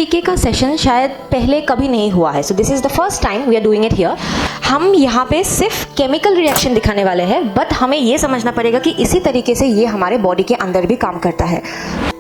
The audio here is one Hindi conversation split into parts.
तरीके का सेशन शायद पहले कभी नहीं हुआ है, so this is the first time we are doing it here. हम यहाँ पे सिर्फ केमिकल रिएक्शन दिखाने वाले हैं, बट हमें ये समझना पड़ेगा कि इसी तरीके से ये हमारे बॉडी के अंदर भी काम करता है।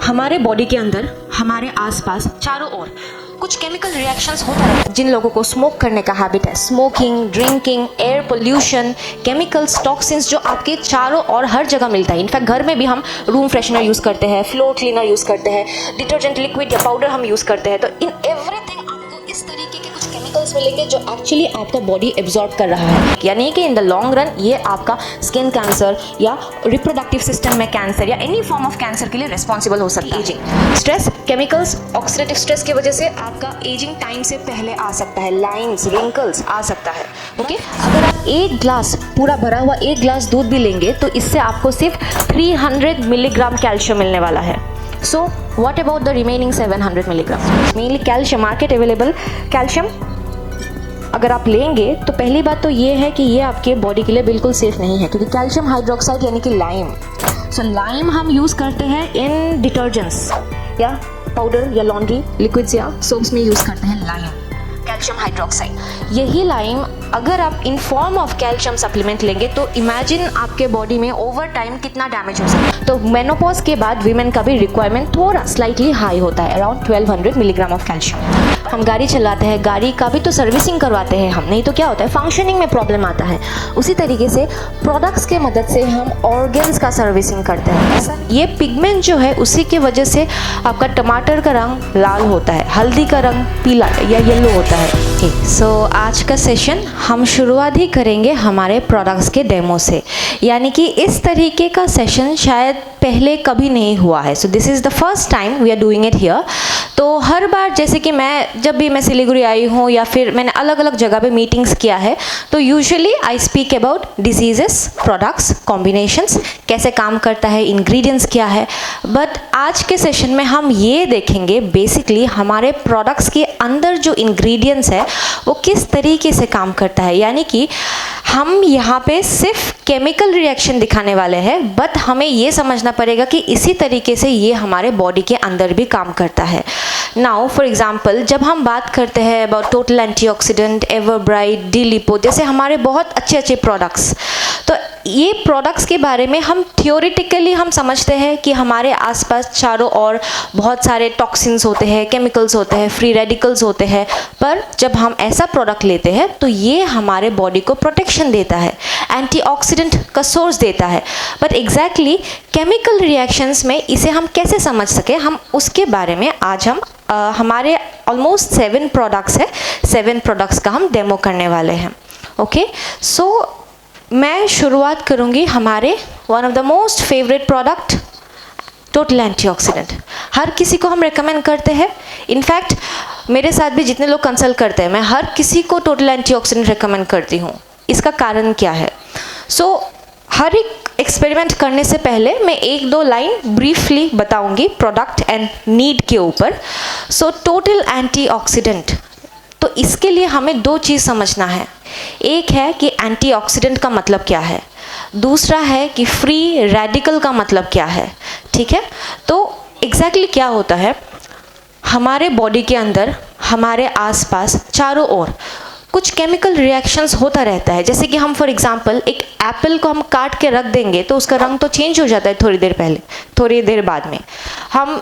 हमारे बॉडी के अंदर, हमारे आसपास, चारों ओर कुछ केमिकल रिएक्शंस होता है। जिन लोगों को स्मोक करने का हैबिट है, smoking, drinking, air pollution, chemicals, toxins जो आपके चारों ओर हर जगह मिलता है। इनफैक्ट घर में भी हम रूम फ्रेशनर यूज़ करते हैं, फ्लोर क्लीनर यूज़ करते हैं, डिटर्जेंट लिक्विड या पाउडर हम यूज़ करते हैं। तो इन एवरीथिंग आपको इस तरीके के कुछ केमिकल्स मिलेंगे जो एक्चुअली आपका बॉडी एब्जॉर्ब कर रहा है। यानी कि इन द लॉन्ग रन ये आपका स्किन कैंसर या रिप्रोडक्टिव सिस्टम में कैंसर या एनी फॉर्म ऑफ कैंसर के लिए रिस्पॉन्सिबल हो सकता है। Ageing, stress, chemicals, oxidative stress की वजह से आपका एजिंग टाइम से पहले आ सकता है, लाइंस, रिंकल्स आ सकता है। ओके, अगर आप एक ग्लास पूरा भरा हुआ एक ग्लास दूध भी लेंगे तो इससे आपको सिर्फ 300 मिलीग्राम कैल्शियम मिलने वाला है। So what about the remaining 700 milligram? Mainly calcium, market available calcium अगर आप लेंगे तो पहली बात तो ये है कि ये आपके बॉडी के लिए बिल्कुल सेफ नहीं है, क्योंकि कैल्शियम हाइड्रोक्साइड यानी कि लाइम, सो लाइम हम यूज़ करते हैं इन डिटर्जेंट्स या पाउडर या लॉन्ड्री लिक्विड्स या सोप्स में यूज़ करते हैं लाइम, कैल्शियम हाइड्रोक्साइड। यही लाइम अगर आप in form of calcium supplement लेंगे तो इमेजिन आपके बॉडी में ओवर टाइम कितना डैमेज हो सकता है। तो मेनोपॉज के बाद वीमेन का भी रिक्वायरमेंट थोड़ा स्लाइटली हाई होता है, अराउंड 1200 मिलीग्राम ऑफ कैल्शियम। हम गाड़ी चलाते हैं, गाड़ी का भी तो सर्विसिंग करवाते हैं हम, नहीं तो क्या होता है, फंक्शनिंग में प्रॉब्लम आता है। उसी तरीके से प्रोडक्ट्स के मदद से हम ऑर्गन्स का सर्विसिंग करते हैं। ऐसा ये पिगमेंट जो है उसी की वजह से आपका टमाटर का रंग लाल होता है, हल्दी का रंग पीला या येलो होता है। सो आज का सेशन हम शुरुआत ही करेंगे हमारे प्रोडक्ट्स के डेमो से, यानी कि इस तरीके का सेशन शायद पहले कभी नहीं हुआ है। So this is the first time we are doing it here. तो हर बार जैसे कि जब भी मैं सिलीगुड़ी आई हूँ या फिर मैंने अलग अलग जगह पे मीटिंग्स किया है, तो usually I speak about diseases, products, combinations, कैसे काम करता है, इंग्रेडिएंट्स क्या है। बट आज के सेशन में हम ये देखेंगे बेसिकली हमारे प्रोडक्ट्स के अंदर जो इंग्रेडिएंट्स है वो किस तरीके से काम करता है। यानी कि हम यहाँ पे सिर्फ केमिकल रिएक्शन दिखाने वाले हैं, बट हमें ये समझना पड़ेगा कि इसी तरीके से ये हमारे बॉडी के अंदर भी काम करता है। नाउ फॉर एग्जांपल, जब हम बात करते हैं अबाउट टोटल एंटीऑक्सीडेंट, एवरब्राइट, डी-लिपो जैसे हमारे बहुत अच्छे अच्छे प्रोडक्ट्स, तो ये प्रोडक्ट्स के बारे में हम थियोरेटिकली हम समझते हैं कि हमारे आसपास चारों ओर बहुत सारे टॉक्सिन्स होते हैं, केमिकल्स होते हैं, फ्री रेडिकल्स होते हैं। पर जब हम ऐसा प्रोडक्ट लेते हैं तो ये हमारे बॉडी को प्रोटेक्शन देता है, एंटीऑक्सीडेंट का सोर्स देता है। बट एग्जैक्टली केमिकल रिएक्शंस में इसे हम कैसे समझ सके, हम उसके बारे में आज हम हमारे ऑलमोस्ट 7 प्रोडक्ट्स है, 7 प्रोडक्ट्स का हम डेमो करने वाले हैं। ओके, सो मैं शुरुआत करूंगी हमारे one of the most favourite product, total antioxidant. हर किसी को हम रेकमेंड करते हैं, इनफैक्ट मेरे साथ भी जितने लोग कंसल्ट करते हैं मैं हर किसी को टोटल एंटीऑक्सीडेंट रेकमेंड करती हूँ। इसका कारण क्या है? हर एक एक्सपेरिमेंट करने से पहले मैं 1-2 लाइन ब्रीफली बताऊंगी प्रोडक्ट एंड नीड के ऊपर। टोटल एंटीऑक्सीडेंट, तो इसके लिए हमें 2 चीज़ समझना है। एक है कि एंटीऑक्सीडेंट का मतलब क्या है, दूसरा है कि फ्री रेडिकल का मतलब क्या है। ठीक है, तो एग्जैक्टली क्या होता है, हमारे बॉडी के अंदर, हमारे आसपास, चारों ओर कुछ केमिकल रिएक्शंस होता रहता है। जैसे कि हम फॉर एग्जांपल एक एप्पल को हम काट के रख देंगे तो उसका रंग तो चेंज हो जाता है थोड़ी देर बाद में। हम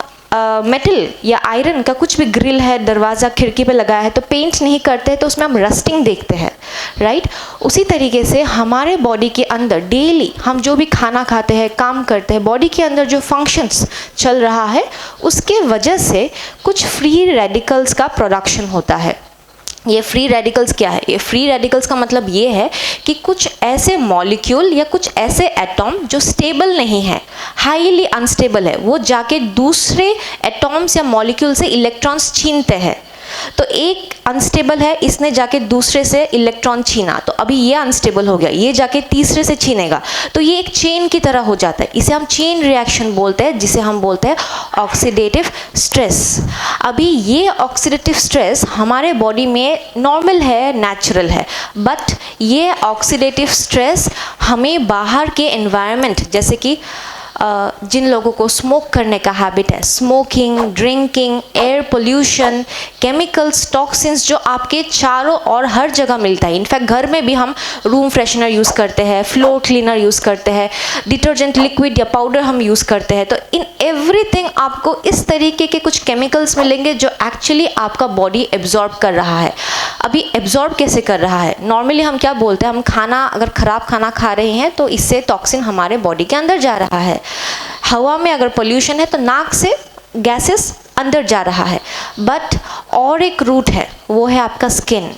मेटल या आयरन का कुछ भी ग्रिल है, दरवाज़ा, खिड़की पे लगाया है तो पेंट नहीं करते हैं तो उसमें हम रस्टिंग देखते हैं, राइट। उसी तरीके से हमारे बॉडी के अंदर डेली हम जो भी खाना खाते हैं, काम करते हैं, बॉडी के अंदर जो फंक्शंस चल रहा है उसके वजह से कुछ फ्री रेडिकल्स का प्रोडक्शन होता है। ये फ्री रेडिकल्स क्या है? ये फ्री रेडिकल्स का मतलब ये है कि कुछ ऐसे मॉलिक्यूल या कुछ ऐसे एटॉम जो स्टेबल नहीं है, हाईली अनस्टेबल है, वो जाके दूसरे एटॉम्स या मॉलिक्यूल से इलेक्ट्रॉन्स छीनते हैं। तो एक अनस्टेबल है, इसने जाके दूसरे से इलेक्ट्रॉन छीना, तो अभी ये अनस्टेबल हो गया, ये जाके तीसरे से छीनेगा, तो ये एक चेन की तरह हो जाता है। इसे हम चेन रिएक्शन बोलते हैं, जिसे हम बोलते हैं ऑक्सीडेटिव स्ट्रेस। अभी ये ऑक्सीडेटिव स्ट्रेस हमारे बॉडी में नॉर्मल है, नेचुरल है, बट ये ऑक्सीडेटिव स्ट्रेस हमें बाहर के एनवायरनमेंट जैसे कि जिन लोगों को स्मोक करने का हैबिट है, smoking, drinking, air pollution, chemicals, toxins जो आपके चारों और हर जगह मिलता है। इनफैक्ट घर में भी हम रूम फ्रेशनर यूज़ करते हैं, फ्लोर क्लीनर यूज़ करते हैं, डिटर्जेंट लिक्विड या पाउडर हम यूज़ करते हैं। तो इन एवरीथिंग आपको इस तरीके के कुछ केमिकल्स मिलेंगे जो एक्चुअली आपका बॉडी एब्जॉर्ब कर रहा है। अभी एब्जॉर्ब कैसे कर रहा है? नॉर्मली हम क्या बोलते हैं, हम खाना अगर ख़राब खाना खा रहे हैं तो इससे टॉक्सिन हमारे बॉडी के अंदर जा रहा है। हवा में अगर पोल्यूशन है तो नाक से गैसेस अंदर जा रहा है। बट और एक रूट है, वो है आपका स्किन।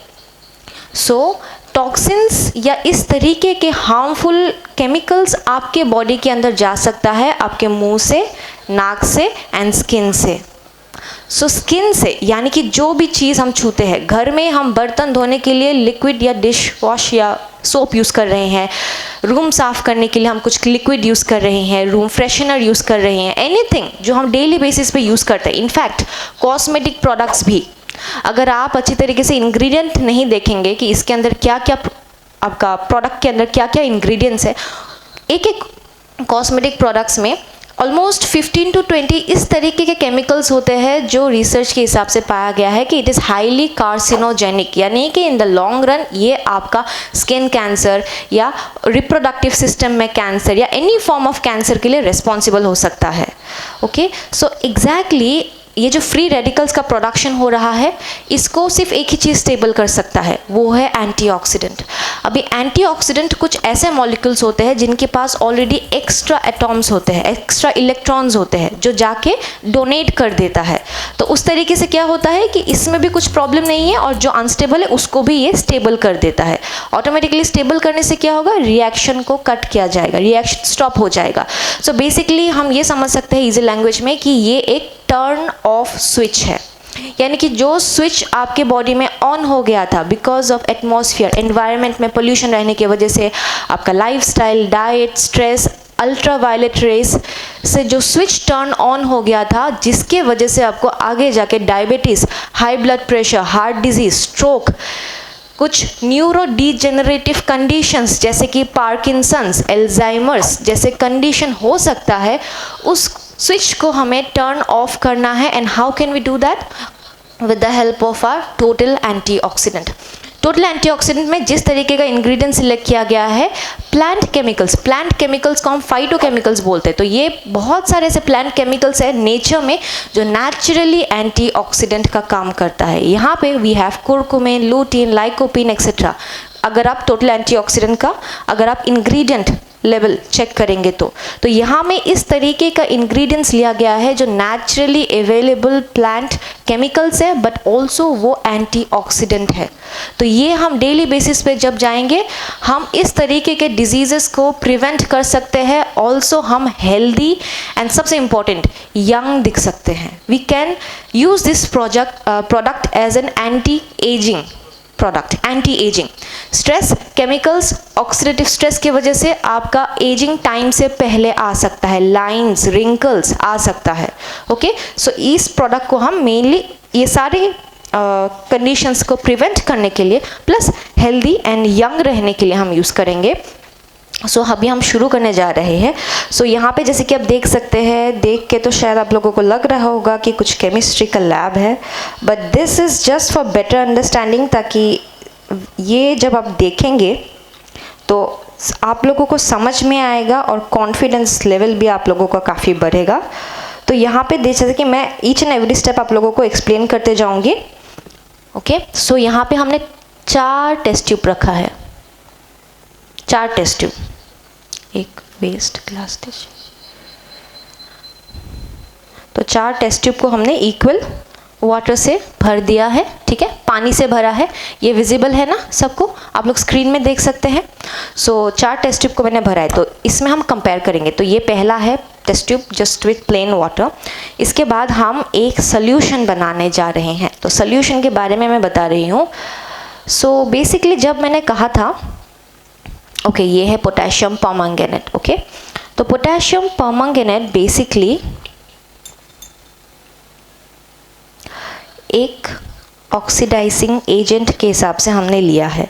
सो टॉक्सिन्स या इस तरीके के हार्मफुल केमिकल्स आपके बॉडी के अंदर जा सकता है आपके मुंह से, नाक से एंड स्किन से। सो स्किन से यानी कि जो भी चीज़ हम छूते हैं, घर में हम बर्तन धोने के लिए लिक्विड या डिश वॉश या सोप यूज़ कर रहे हैं, रूम साफ़ करने के लिए हम कुछ लिक्विड यूज़ कर रहे हैं, रूम फ्रेशनर यूज़ कर रहे हैं, एनीथिंग जो हम डेली बेसिस पे यूज़ करते हैं। इनफैक्ट कॉस्मेटिक प्रोडक्ट्स भी, अगर आप अच्छी तरीके से इंग्रेडिएंट नहीं देखेंगे कि इसके अंदर क्या क्या, आपका प्रोडक्ट के अंदर क्या क्या इंग्रेडिएंट्स है, एक एक कॉस्मेटिक प्रोडक्ट्स में ऑलमोस्ट 15 to 20 इस तरीके के केमिकल्स होते हैं जो रिसर्च के हिसाब से पाया गया है कि इट इज़ हाईली कार्सिनोजेनिक, यानी कि इन द लॉन्ग रन ये आपका स्किन कैंसर या रिप्रोडक्टिव सिस्टम में कैंसर या एनी फॉर्म ऑफ कैंसर के लिए रिस्पॉन्सिबल हो सकता है। ओके, सो एग्जैक्टली ये जो फ्री रेडिकल्स का प्रोडक्शन हो रहा है, इसको सिर्फ एक ही चीज़ स्टेबल कर सकता है, वो है एंटीऑक्सीडेंट। अभी एंटीऑक्सीडेंट कुछ ऐसे मॉलिक्यूल्स होते हैं जिनके पास ऑलरेडी एक्स्ट्रा एटॉम्स होते हैं, एक्स्ट्रा इलेक्ट्रॉन्स होते हैं जो जाके डोनेट कर देता है। तो उस तरीके से क्या होता है कि इसमें भी कुछ प्रॉब्लम नहीं है और जो अनस्टेबल है उसको भी ये स्टेबल कर देता है। ऑटोमेटिकली स्टेबल करने से क्या होगा, रिएक्शन को कट किया जाएगा, रिएक्शन स्टॉप हो जाएगा। सो बेसिकली हम ये समझ सकते हैं इजी लैंग्वेज में कि ये एक टर्न ऑफ स्विच है, यानी कि जो स्विच आपके बॉडी में ऑन हो गया था बिकॉज ऑफ एटमॉस्फेयर, एनवायरनमेंट में पोल्यूशन रहने की वजह से, आपका lifestyle, diet, stress, ultraviolet rays से जो स्विच टर्न ऑन हो गया था, जिसके वजह से आपको आगे जाके diabetes, high blood pressure, heart disease, stroke, कुछ न्यूरो डीजेनरेटिव कंडीशंस जैसे कि पार्किंसंस, एल्जाइमर्स जैसे कंडीशन हो सकता है, उस स्विच को हमें टर्न ऑफ करना है। And how can we do that? With the help of our total antioxidant. Total antioxidant में जिस तरीके का इंग्रेडिएंट सिलेक्ट किया गया है, प्लांट केमिकल्स को हम फाइटोकेमिकल्स बोलते हैं। तो ये बहुत सारे ऐसे प्लांट केमिकल्स है नेचर में जो नेचुरली एंटीऑक्सीडेंट का काम करता है। यहाँ पे we have curcumin, lutein, lycopene etcetera. अगर आप टोटल एंटीऑक्सीडेंट का अगर आप इंग्रेडिएंट लेवल चेक करेंगे तो यहाँ में इस तरीके का इंग्रेडिएंट्स लिया गया है जो नेचुरली अवेलेबल प्लांट केमिकल्स है, बट ऑल्सो वो एंटीऑक्सीडेंट है। तो ये हम डेली बेसिस पे जब जाएंगे, हम इस तरीके के डिजीजेस को प्रिवेंट कर सकते हैं। ऑल्सो हम हेल्दी एंड सबसे इम्पॉर्टेंट यंग दिख सकते हैं। We can use this product as an anti ageing product, anti ageing. Stress chemicals, oxidative stress की वजह से आपका एजिंग टाइम से पहले आ सकता है, लाइंस, रिंकल्स आ सकता है। ओके, सो इस प्रोडक्ट को हम मेनली ये सारे कंडीशंस को प्रिवेंट करने के लिए प्लस हेल्दी एंड यंग रहने के लिए हम यूज़ करेंगे। सो अभी हम शुरू करने जा रहे हैं। सो यहाँ पे जैसे कि आप देख सकते हैं, देख के तो शायद आप लोगों को लग रहा होगा कि कुछ केमिस्ट्री का लैब है, but this is just for better understanding, ताकि ये जब आप देखेंगे तो आप लोगों को समझ में आएगा और कॉन्फिडेंस लेवल भी आप लोगों का काफ़ी बढ़ेगा। तो यहाँ पे जैसे कि मैं ईच एंड एवरी स्टेप आप लोगों को एक्सप्लेन करते जाऊँगी। ओके, सो यहाँ पे हमने 4 टेस्ट ट्यूब रखा है, 4 टेस्ट ट्यूब, एक वेस्ट ग्लास टेस्ट। तो 4 टेस्ट ट्यूब को हमने इक्वल वाटर से भर दिया है, ठीक है, पानी से भरा है। ये विजिबल है ना सबको, आप लोग स्क्रीन में देख सकते हैं। सो 4 टेस्ट ट्यूब को मैंने भरा है, तो इसमें हम कंपेयर करेंगे। तो ये पहला है test tube just with plain water. इसके बाद हम एक सोल्यूशन बनाने जा रहे हैं। तो सोल्यूशन के बारे में मैं बता रही हूँ। सो बेसिकली जब मैंने कहा था, ओके, ये है पोटेशियम परमंगनेट। ओके, तो पोटेशियम परमंगनेट बेसिकली एक ऑक्सीडाइजिंग एजेंट के हिसाब से हमने लिया है।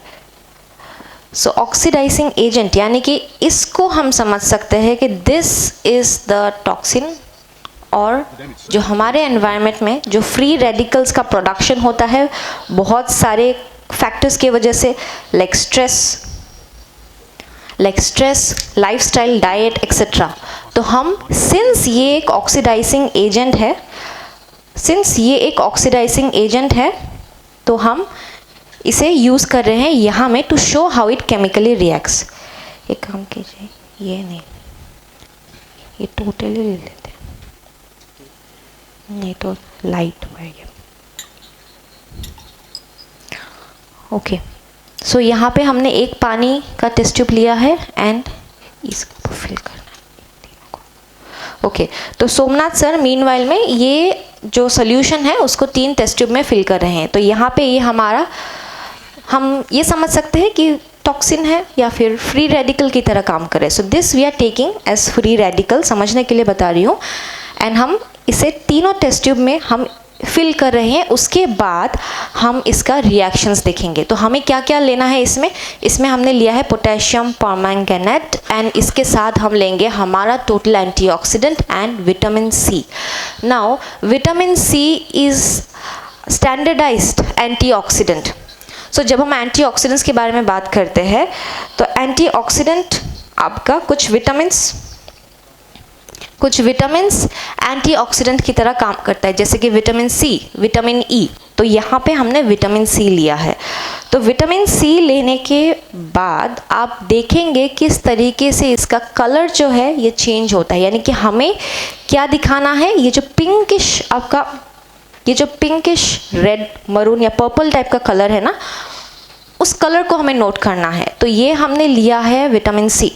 सो ऑक्सीडाइजिंग एजेंट यानी कि इसको हम समझ सकते हैं कि दिस इज़ द टॉक्सिन, और जो हमारे एनवायरनमेंट में जो फ्री रेडिकल्स का प्रोडक्शन होता है बहुत सारे फैक्टर्स की वजह से, like stress, lifestyle, diet etcetera. तो हम सिंस ये एक ऑक्सीडाइजिंग एजेंट है तो हम इसे यूज़ कर रहे हैं यहाँ में to show how it chemically reacts. एक काम कीजिए, ये नहीं, ये टोटली ले लेते हैं, नहीं तो लाइट होएगी। ओके, सो यहाँ पे हमने एक पानी का टेस्ट ट्यूब लिया है एंड इसको फिल करना है तीनों को। ओके, तो सोमनाथ सर मीनवाइल में ये जो सोल्यूशन है उसको 3 टेस्ट ट्यूब में फिल कर रहे हैं। तो यहाँ पे ये हमारा, हम ये समझ सकते हैं कि टॉक्सिन है या फिर फ्री रेडिकल की तरह काम करे। So this we are taking as free radical, समझने के लिए बता रही हूँ। एंड हम इसे तीनों टेस्ट ट्यूब में हम फिल कर रहे हैं। उसके बाद हम इसका रिएक्शंस देखेंगे। तो हमें क्या क्या लेना है इसमें हमने लिया है पोटेशियम परमैंगनेट, एंड इसके साथ हम लेंगे हमारा total antioxidant and vitamin C. Now vitamin C is standardised antioxidant. So जब हम एंटीऑक्सीडेंट्स के बारे में बात करते हैं तो एंटीऑक्सीडेंट आपका कुछ विटामिन्स एंटीऑक्सीडेंट की तरह काम करता है, जैसे कि विटामिन सी, विटामिन ई। तो यहाँ पे हमने विटामिन सी लिया है। तो विटामिन सी लेने के बाद आप देखेंगे किस तरीके से इसका कलर जो है ये चेंज होता है। यानी कि हमें क्या दिखाना है, ये जो पिंकिश रेड मरून या पर्पल टाइप का कलर है ना, उस कलर को हमें नोट करना है। तो ये हमने लिया है vitamin C,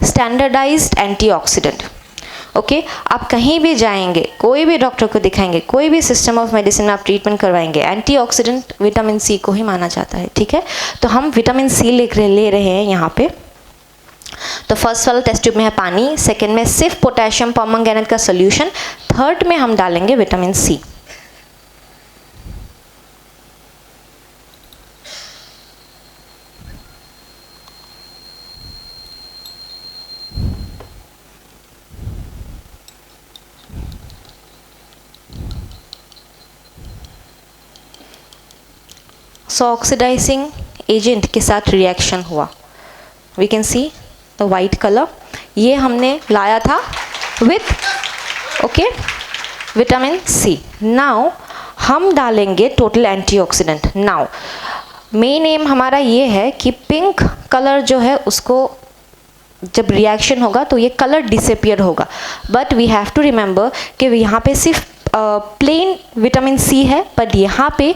standardised antioxidant. Okay, आप कहीं भी जाएंगे, कोई भी डॉक्टर को दिखाएंगे, कोई भी सिस्टम ऑफ मेडिसिन में आप ट्रीटमेंट करवाएंगे, एंटीऑक्सीडेंट विटामिन सी को ही माना जाता है। ठीक है, तो हम विटामिन सी ले रहे हैं यहाँ पे। तो फर्स्ट वाला टेस्ट ट्यूब में है पानी, सेकेंड में सिर्फ पोटेशियम परमैंगनेट का सोल्यूशन, थर्ड में हम डालेंगे vitamin C. So oxidising agent के साथ रिएक्शन हुआ, we can see the white colour. ये हमने लाया था विथ विटामिन सी। नाउ हम डालेंगे total antioxidant. Now main M हमारा ये है कि पिंक कलर जो है उसको जब रिएक्शन होगा तो ये कलर डिसअपियर होगा। But we have to remember कि यहाँ पे सिर्फ प्लेन विटामिन सी है, बट यहाँ पे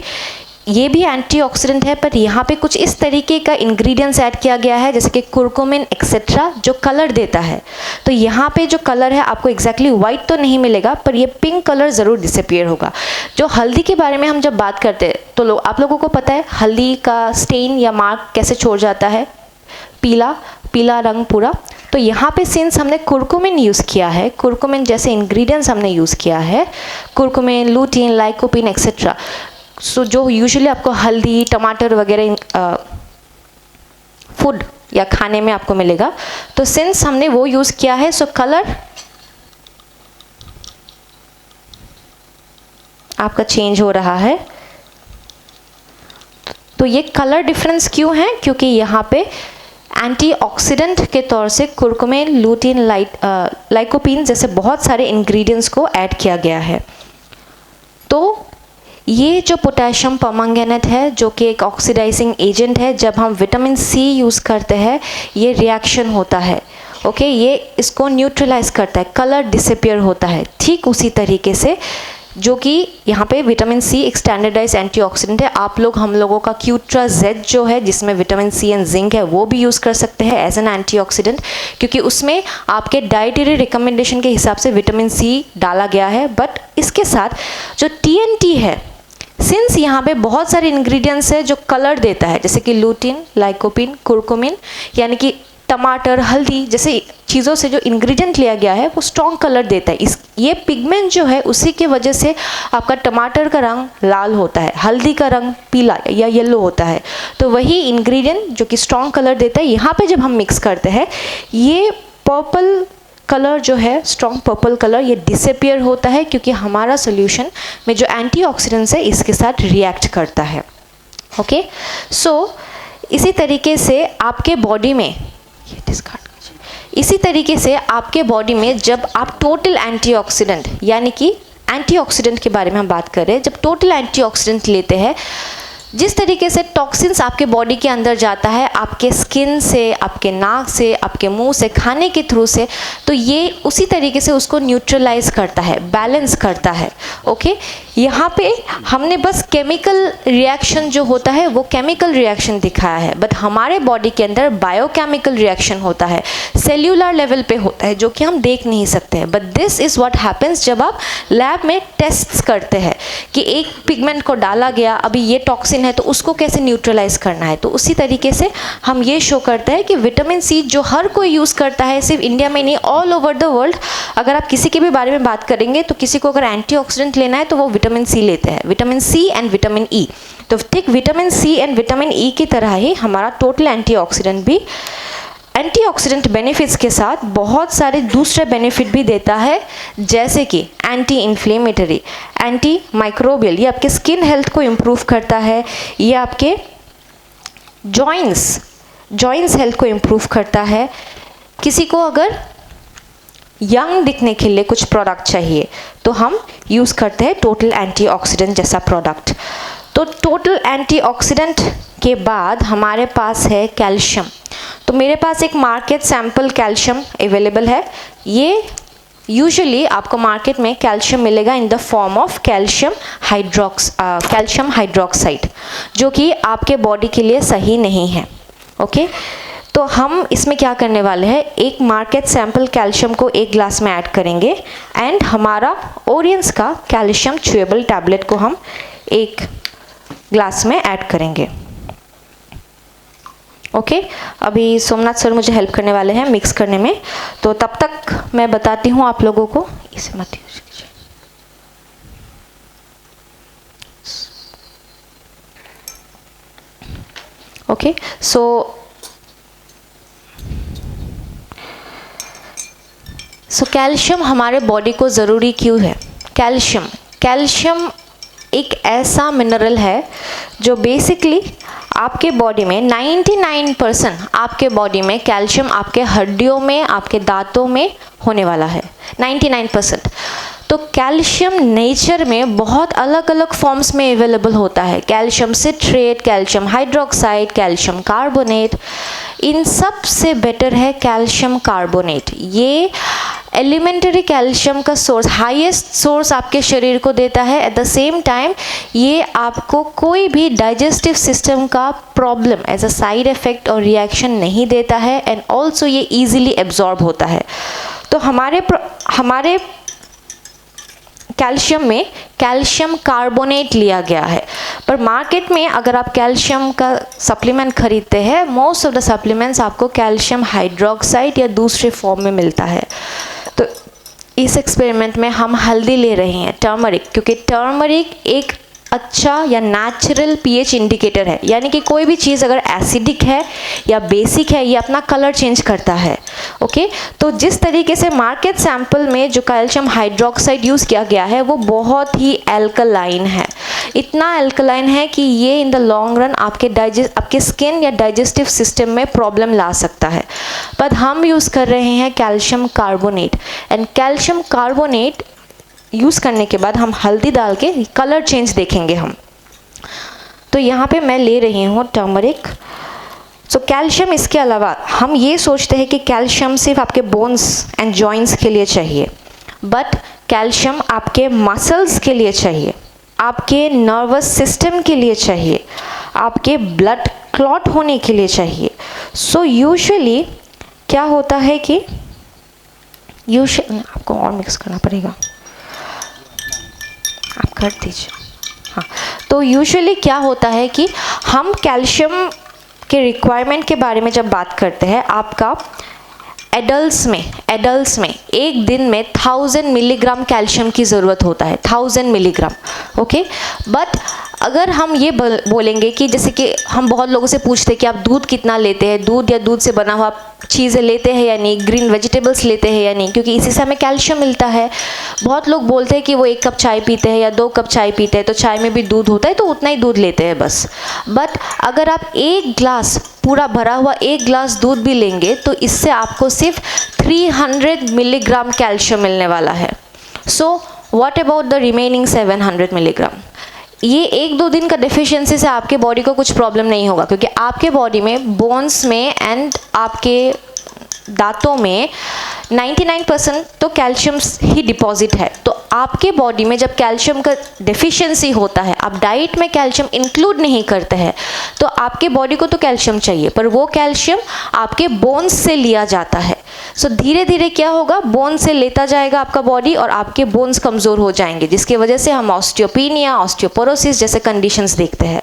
ये भी एंटीऑक्सीडेंट है, पर यहाँ पे कुछ इस तरीके का इंग्रेडिएंट्स ऐड किया गया है जैसे कि कुरकुमिन एक्सेट्रा, जो कलर देता है। तो यहाँ पे जो कलर है आपको एग्जैक्टली वाइट तो नहीं मिलेगा, पर ये पिंक कलर ज़रूर डिसअपियर होगा। जो हल्दी के बारे में हम जब बात करते हैं तो आप लोगों को पता है हल्दी का स्टेन या मार्क कैसे छोड़ जाता है, पीला रंग पूरा। तो यहाँ पे सिंस हमने कुरकुमिन यूज़ किया है, कुरकुमिन जैसे इंग्रेडिएंट्स हमने यूज़ किया है, कुरकुमिन, लूटीन, लाइकोपिन एक्सेट्रा। सो जो यूजुअली आपको हल्दी, टमाटर वगैरह फूड या खाने में आपको मिलेगा, तो सिंस हमने वो यूज़ किया है, सो कलर आपका चेंज हो रहा है। तो ये कलर डिफरेंस क्यों है? क्योंकि यहाँ पे एंटीऑक्सीडेंट के तौर से कुरकुमिन, लूटीन, लाइकोपिन जैसे बहुत सारे इंग्रेडिएंट्स को ऐड किया गया है। तो ये जो पोटेशियम परमैंगनेट है जो कि एक ऑक्सीडाइजिंग एजेंट है, जब हम विटामिन सी यूज़ करते हैं ये रिएक्शन होता है। ओके, ये इसको न्यूट्रलाइज करता है, कलर डिसअपियर होता है। ठीक उसी तरीके से जो कि यहाँ पे विटामिन सी एक स्टैंडर्डाइज एंटीऑक्सीडेंट है। हम लोगों का क्यूट्रा जेड जो है जिसमें विटामिन सी एंड जिंक है वो भी यूज़ कर सकते हैं एज एन एंटीऑक्सीडेंट, क्योंकि उसमें आपके डाइटरी रिकमेंडेशन के हिसाब से विटामिन सी डाला गया है। बट इसके साथ जो TNT है, सिंस यहाँ पे बहुत सारे इंग्रेडिएंट्स है जो कलर देता है, जैसे कि लूटीन, लाइकोपिन, कुरकुमिन, यानी कि टमाटर, हल्दी जैसे चीज़ों से जो इंग्रेडिएंट लिया गया है वो स्ट्रॉन्ग कलर देता है। ये पिगमेंट जो है उसी के वजह से आपका टमाटर का रंग लाल होता है, हल्दी का रंग पीला या येलो होता है। तो वही इंग्रेडिएंट जो कि स्ट्रॉन्ग कलर देता है, यहाँ पे जब हम मिक्स करते हैं ये पर्पल कलर जो है, स्ट्रॉन्ग पर्पल कलर, ये डिसअपियर होता है क्योंकि हमारा सोल्यूशन में जो एंटीऑक्सीडेंट्स है इसके साथ रिएक्ट करता है। ओके, सो इसी तरीके से आपके बॉडी में जब आप टोटल एंटीऑक्सीडेंट यानी कि एंटीऑक्सीडेंट के बारे में हम बात कर रहे हैं, जब टोटल एंटीऑक्सीडेंट लेते हैं, जिस तरीके से टॉक्सिन्स आपके बॉडी के अंदर जाता है आपके स्किन से, आपके नाक से, आपके मुंह से, खाने के थ्रू से, तो ये उसी तरीके से उसको न्यूट्रलाइज करता है, बैलेंस करता है। ओके, यहाँ पे हमने बस केमिकल रिएक्शन जो होता है वो केमिकल रिएक्शन दिखाया है, बट हमारे बॉडी के अंदर बायोकेमिकल रिएक्शन होता है, सेल्यूलर लेवल पे होता है, जो कि हम देख नहीं सकते हैं। But this is what happens जब आप लैब में टेस्ट्स करते हैं कि एक पिगमेंट को डाला गया, अभी ये टॉक्सिन है तो उसको कैसे न्यूट्रलाइज करना है। तो उसी तरीके से हम ये शो करते हैं कि विटामिन सी जो हर कोई यूज़ करता है, सिर्फ इंडिया में नहीं, ऑल ओवर द वर्ल्ड, अगर आप किसी के भी बारे में बात करेंगे तो किसी को अगर एंटीऑक्सीडेंट लेना है तो वो विटामिन सी लेते हैं, vitamin C and vitamin E. तो ठीक vitamin C and vitamin E की तरह ही हमारा टोटल एंटीऑक्सीडेंट भी एंटीऑक्सीडेंट बेनिफिट्स के साथ बहुत सारे दूसरे बेनिफिट भी देता है, जैसे कि एंटी इन्फ्लेमेटरी, एंटी माइक्रोबियल, ये आपके स्किन हेल्थ को इम्प्रूव करता है, ये आपके जॉइंट्स हेल्थ को इम्प्रूव करता है। किसी को अगर यंग दिखने के लिए कुछ प्रोडक्ट चाहिए तो हम यूज़ करते हैं टोटल एंटीऑक्सीडेंट जैसा प्रोडक्ट। तो टोटल एंटीऑक्सीडेंट के बाद हमारे पास है कैल्शियम। तो मेरे पास एक मार्केट सैंपल कैल्शियम अवेलेबल है। ये यूजुअली आपको मार्केट में कैल्शियम मिलेगा इन the form of calcium hydroxide, जो कि आपके बॉडी के लिए सही नहीं है। ओके, तो हम इसमें क्या करने वाले हैं, एक मार्केट सैंपल कैल्शियम को एक ग्लास में ऐड करेंगे एंड हमारा ओरियंस का कैल्शियम च्यूएबल टैबलेट को हम एक ग्लास में ऐड करेंगे। ओके, अभी सोमनाथ सर मुझे हेल्प करने वाले हैं मिक्स करने में, तो तब तक मैं बताती हूँ आप लोगों को, इसे मत यूज कीजिए। ओके, सो कैल्शियम हमारे बॉडी को ज़रूरी क्यों है? कैल्शियम एक ऐसा मिनरल है जो बेसिकली आपके बॉडी में 99% आपके बॉडी में कैल्शियम आपके हड्डियों में, आपके दांतों में होने वाला है, 99%। तो कैल्शियम नेचर में बहुत अलग अलग फॉर्म्स में अवेलेबल होता है, calcium citrate, calcium hydroxide, calcium carbonate. इन सब से बेटर है कैल्शियम कार्बोनेट। ये एलिमेंटरी कैल्शियम का सोर्स, हाईएस्ट सोर्स आपके शरीर को देता है। एट द सेम टाइम ये आपको कोई भी डाइजेस्टिव सिस्टम का problem as a side effect और रिएक्शन नहीं देता है, एंड ऑल्सो ये इजीली एब्जॉर्ब होता है। तो हमारे कैल्शियम में कैल्शियम कार्बोनेट लिया गया है, पर मार्केट में अगर आप कैल्शियम का सप्लीमेंट खरीदते हैं, मोस्ट ऑफ द सप्लीमेंट्स आपको कैल्शियम हाइड्रोक्साइड या दूसरे फॉर्म में मिलता है। तो इस एक्सपेरिमेंट में हम हल्दी ले रहे हैं, टर्मरिक, क्योंकि टर्मरिक एक अच्छा या नेचुरल पीएच इंडिकेटर है, यानी कि कोई भी चीज़ अगर एसिडिक है या बेसिक है ये अपना कलर चेंज करता है। ओके, तो जिस तरीके से मार्केट सैंपल में जो कैल्शियम हाइड्रोक्साइड यूज़ किया गया है वो बहुत ही एल्कलाइन है, इतना एल्कलाइन है कि ये इन द लॉन्ग रन आपके स्किन या डाइजेस्टिव सिस्टम में प्रॉब्लम ला सकता है। पर हम यूज़ कर रहे हैं calcium carbonate, and calcium carbonate use करने के बाद हम हल्दी डाल के कलर चेंज देखेंगे हम। तो यहाँ पे मैं ले रही हूँ टर्मरिक। सो कैल्शियम, इसके अलावा हम ये सोचते हैं कि कैल्शियम सिर्फ आपके बोन्स एंड जॉइंट्स के लिए चाहिए, बट कैल्शियम आपके मसल्स के लिए चाहिए, आपके नर्वस सिस्टम के लिए चाहिए, आपके ब्लड क्लॉट होने के लिए चाहिए। सो यूजुअली क्या होता है कि आपको और मिक्स करना पड़ेगा, आप कर दीजिए। हाँ, तो यूजुअली क्या होता है कि हम कैल्शियम के रिक्वायरमेंट के बारे में जब बात करते हैं, आपका एडल्ट्स में एक दिन में 1000 मिलीग्राम कैल्शियम की ज़रूरत होता है, 1000 मिलीग्राम, ओके। बट अगर हम ये बोलेंगे कि जैसे कि हम बहुत लोगों से पूछते हैं कि आप दूध कितना लेते हैं, दूध या दूध से बना हुआ चीज़ें लेते हैं या नहीं, ग्रीन वेजिटेबल्स लेते हैं या नहीं, क्योंकि इसी से हमें कैल्शियम मिलता है। बहुत लोग बोलते हैं कि वो 1 कप चाय पीते हैं या 2 कप चाय पीते हैं, तो चाय में भी दूध होता है तो उतना ही दूध लेते हैं बस। बट अगर आप एक ग्लास पूरा भरा हुआ 1 ग्लास दूध भी लेंगे तो इससे आपको सिर्फ 300 मिलीग्राम कैल्शियम मिलने वाला है। So what about the remaining 700 milligram? ये 1-2 दिन का डेफिशिएंसी से आपके बॉडी को कुछ प्रॉब्लम नहीं होगा, क्योंकि आपके बॉडी में बोन्स में एंड आपके दांतों में 99% तो कैल्शियम ही डिपॉजिट है। तो आपके बॉडी में जब कैल्शियम का डेफिशिएंसी होता है, आप डाइट में कैल्शियम इंक्लूड नहीं करते हैं, तो आपके बॉडी को तो कैल्शियम चाहिए, पर वो कैल्शियम आपके बोन्स से लिया जाता है। सो धीरे धीरे क्या होगा, बोन से लेता जाएगा आपका बॉडी और आपके बोन्स कमज़ोर हो जाएंगे, जिसकी वजह से हम ऑस्टियोपीनिया, ऑस्टियोपोरोसिस जैसे कंडीशंस देखते हैं।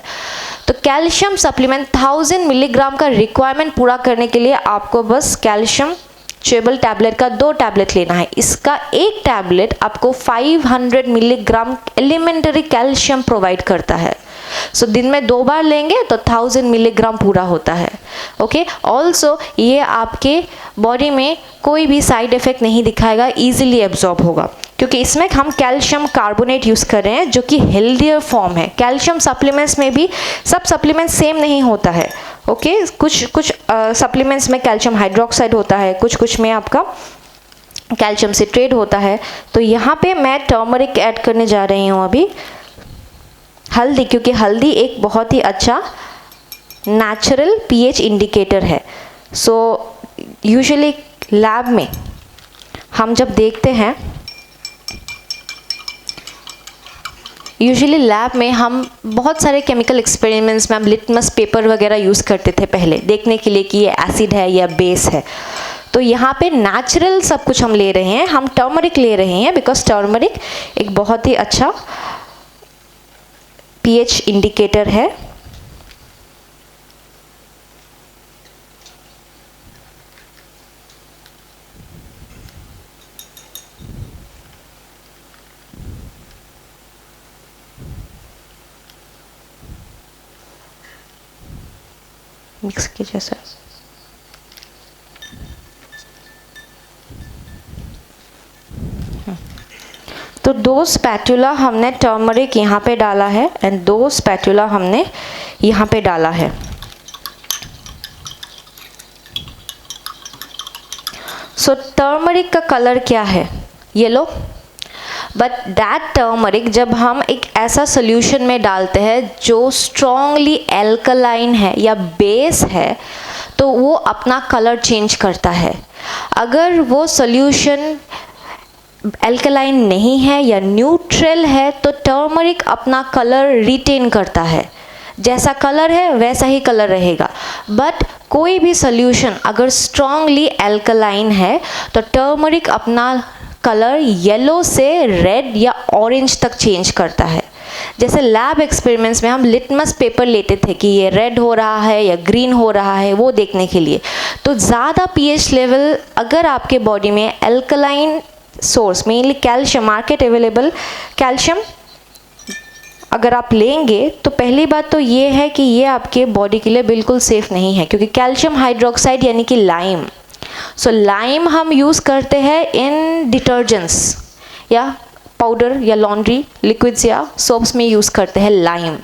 तो कैल्शियम सप्लीमेंट 1000 मिलीग्राम का रिक्वायरमेंट पूरा करने के लिए आपको बस कैल्शियम च्यूएबल टैबलेट का 2 टैबलेट लेना है। इसका एक टैबलेट आपको 500 मिलीग्राम एलिमेंट्री कैल्शियम प्रोवाइड करता है। सो दिन में 2 बार लेंगे तो 1000 मिलीग्राम पूरा होता है, ओके। ऑल्सो ये आपके बॉडी में कोई भी साइड इफेक्ट नहीं दिखाएगा, इजीली एब्जॉर्ब होगा, क्योंकि इसमें हम कैल्शियम कार्बोनेट यूज़ कर रहे हैं जो कि हेल्दियर फॉर्म है। कैल्शियम सप्लीमेंट्स में भी सब सप्लीमेंट्स सेम नहीं होता है, ओके। कुछ सप्लीमेंट्स में कैल्शियम हाइड्रोक्साइड होता है, कुछ में आपका कैल्शियम सिट्रेट होता है। तो यहाँ पे मैं टर्मरिक ऐड करने जा रही हूँ अभी, हल्दी, क्योंकि हल्दी एक बहुत ही अच्छा नेचुरल पीएच इंडिकेटर है। सो यूजुअली लैब में हम जब देखते हैं, हम बहुत सारे केमिकल एक्सपेरिमेंट्स में हम लिटमस पेपर वगैरह यूज़ करते थे पहले, देखने के लिए कि ये एसिड है या बेस है। तो यहाँ पे नेचुरल सब कुछ हम ले रहे हैं, हम टर्मरिक ले रहे हैं, बिकॉज टर्मरिक एक बहुत ही अच्छा पीएच इंडिकेटर है। मिक्स के जैसा। तो 2 स्पैटुला हमने टर्मरिक यहाँ पे डाला है एंड 2 स्पैटुला हमने यहाँ पे डाला है। सो टर्मरिक का कलर क्या है? येलो। बट दैट टर्मरिक जब हम एक ऐसा सोल्यूशन में डालते हैं जो स्ट्रॉन्गली एल्कलाइन है या बेस है, तो वो अपना कलर चेंज करता है। अगर वो सोल्यूशन एल्कलाइन नहीं है या न्यूट्रल है, तो टर्मरिक अपना कलर रिटेन करता है, जैसा कलर है वैसा ही कलर रहेगा। बट कोई भी सोल्यूशन अगर स्ट्रॉन्गली एल्कलाइन है तो टर्मरिक अपना कलर येलो से रेड या ऑरेंज तक चेंज करता है। जैसे लैब एक्सपेरिमेंट्स में हम लिटमस पेपर लेते थे कि ये रेड हो रहा है या ग्रीन हो रहा है, वो देखने के लिए। तो ज़्यादा पीएच लेवल अगर आपके बॉडी में alkaline source, mainly calcium, market available calcium अगर आप लेंगे, तो पहली बात तो ये है कि ये आपके बॉडी के लिए बिल्कुल सेफ़ नहीं है, क्योंकि कैल्शियम हाइड्रोक्साइड यानी कि लाइम। सो लाइम हम यूज़ करते हैं इन डिटर्जेंट्स या पाउडर या लॉन्ड्री लिक्विड्स या सोप्स में यूज़ करते हैं लाइम,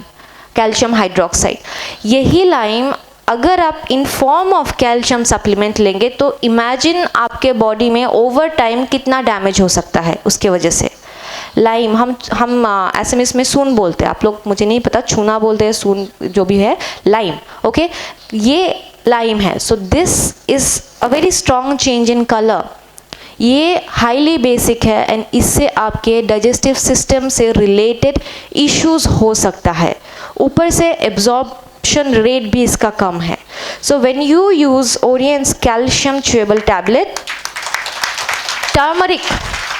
कैल्शियम हाइड्रोक्साइड। यही लाइम अगर आप in form of calcium supplement लेंगे तो इमेजिन आपके बॉडी में ओवर टाइम कितना डैमेज हो सकता है उसके वजह से। लाइम हम एसएमएस में सून बोलते हैं, आप लोग, मुझे नहीं पता, छूना बोलते हैं, सून जो भी है, लाइम, ओके। ये लाइम है। So this is a very strong change in colour. ये हाईली बेसिक है एंड इससे आपके डाइजेस्टिव सिस्टम से रिलेटेड इश्यूज हो सकता है। ऊपर से एब्जॉर्प्शन रेट भी इसका कम है। So when you use Orient's calcium chewable tablet, turmeric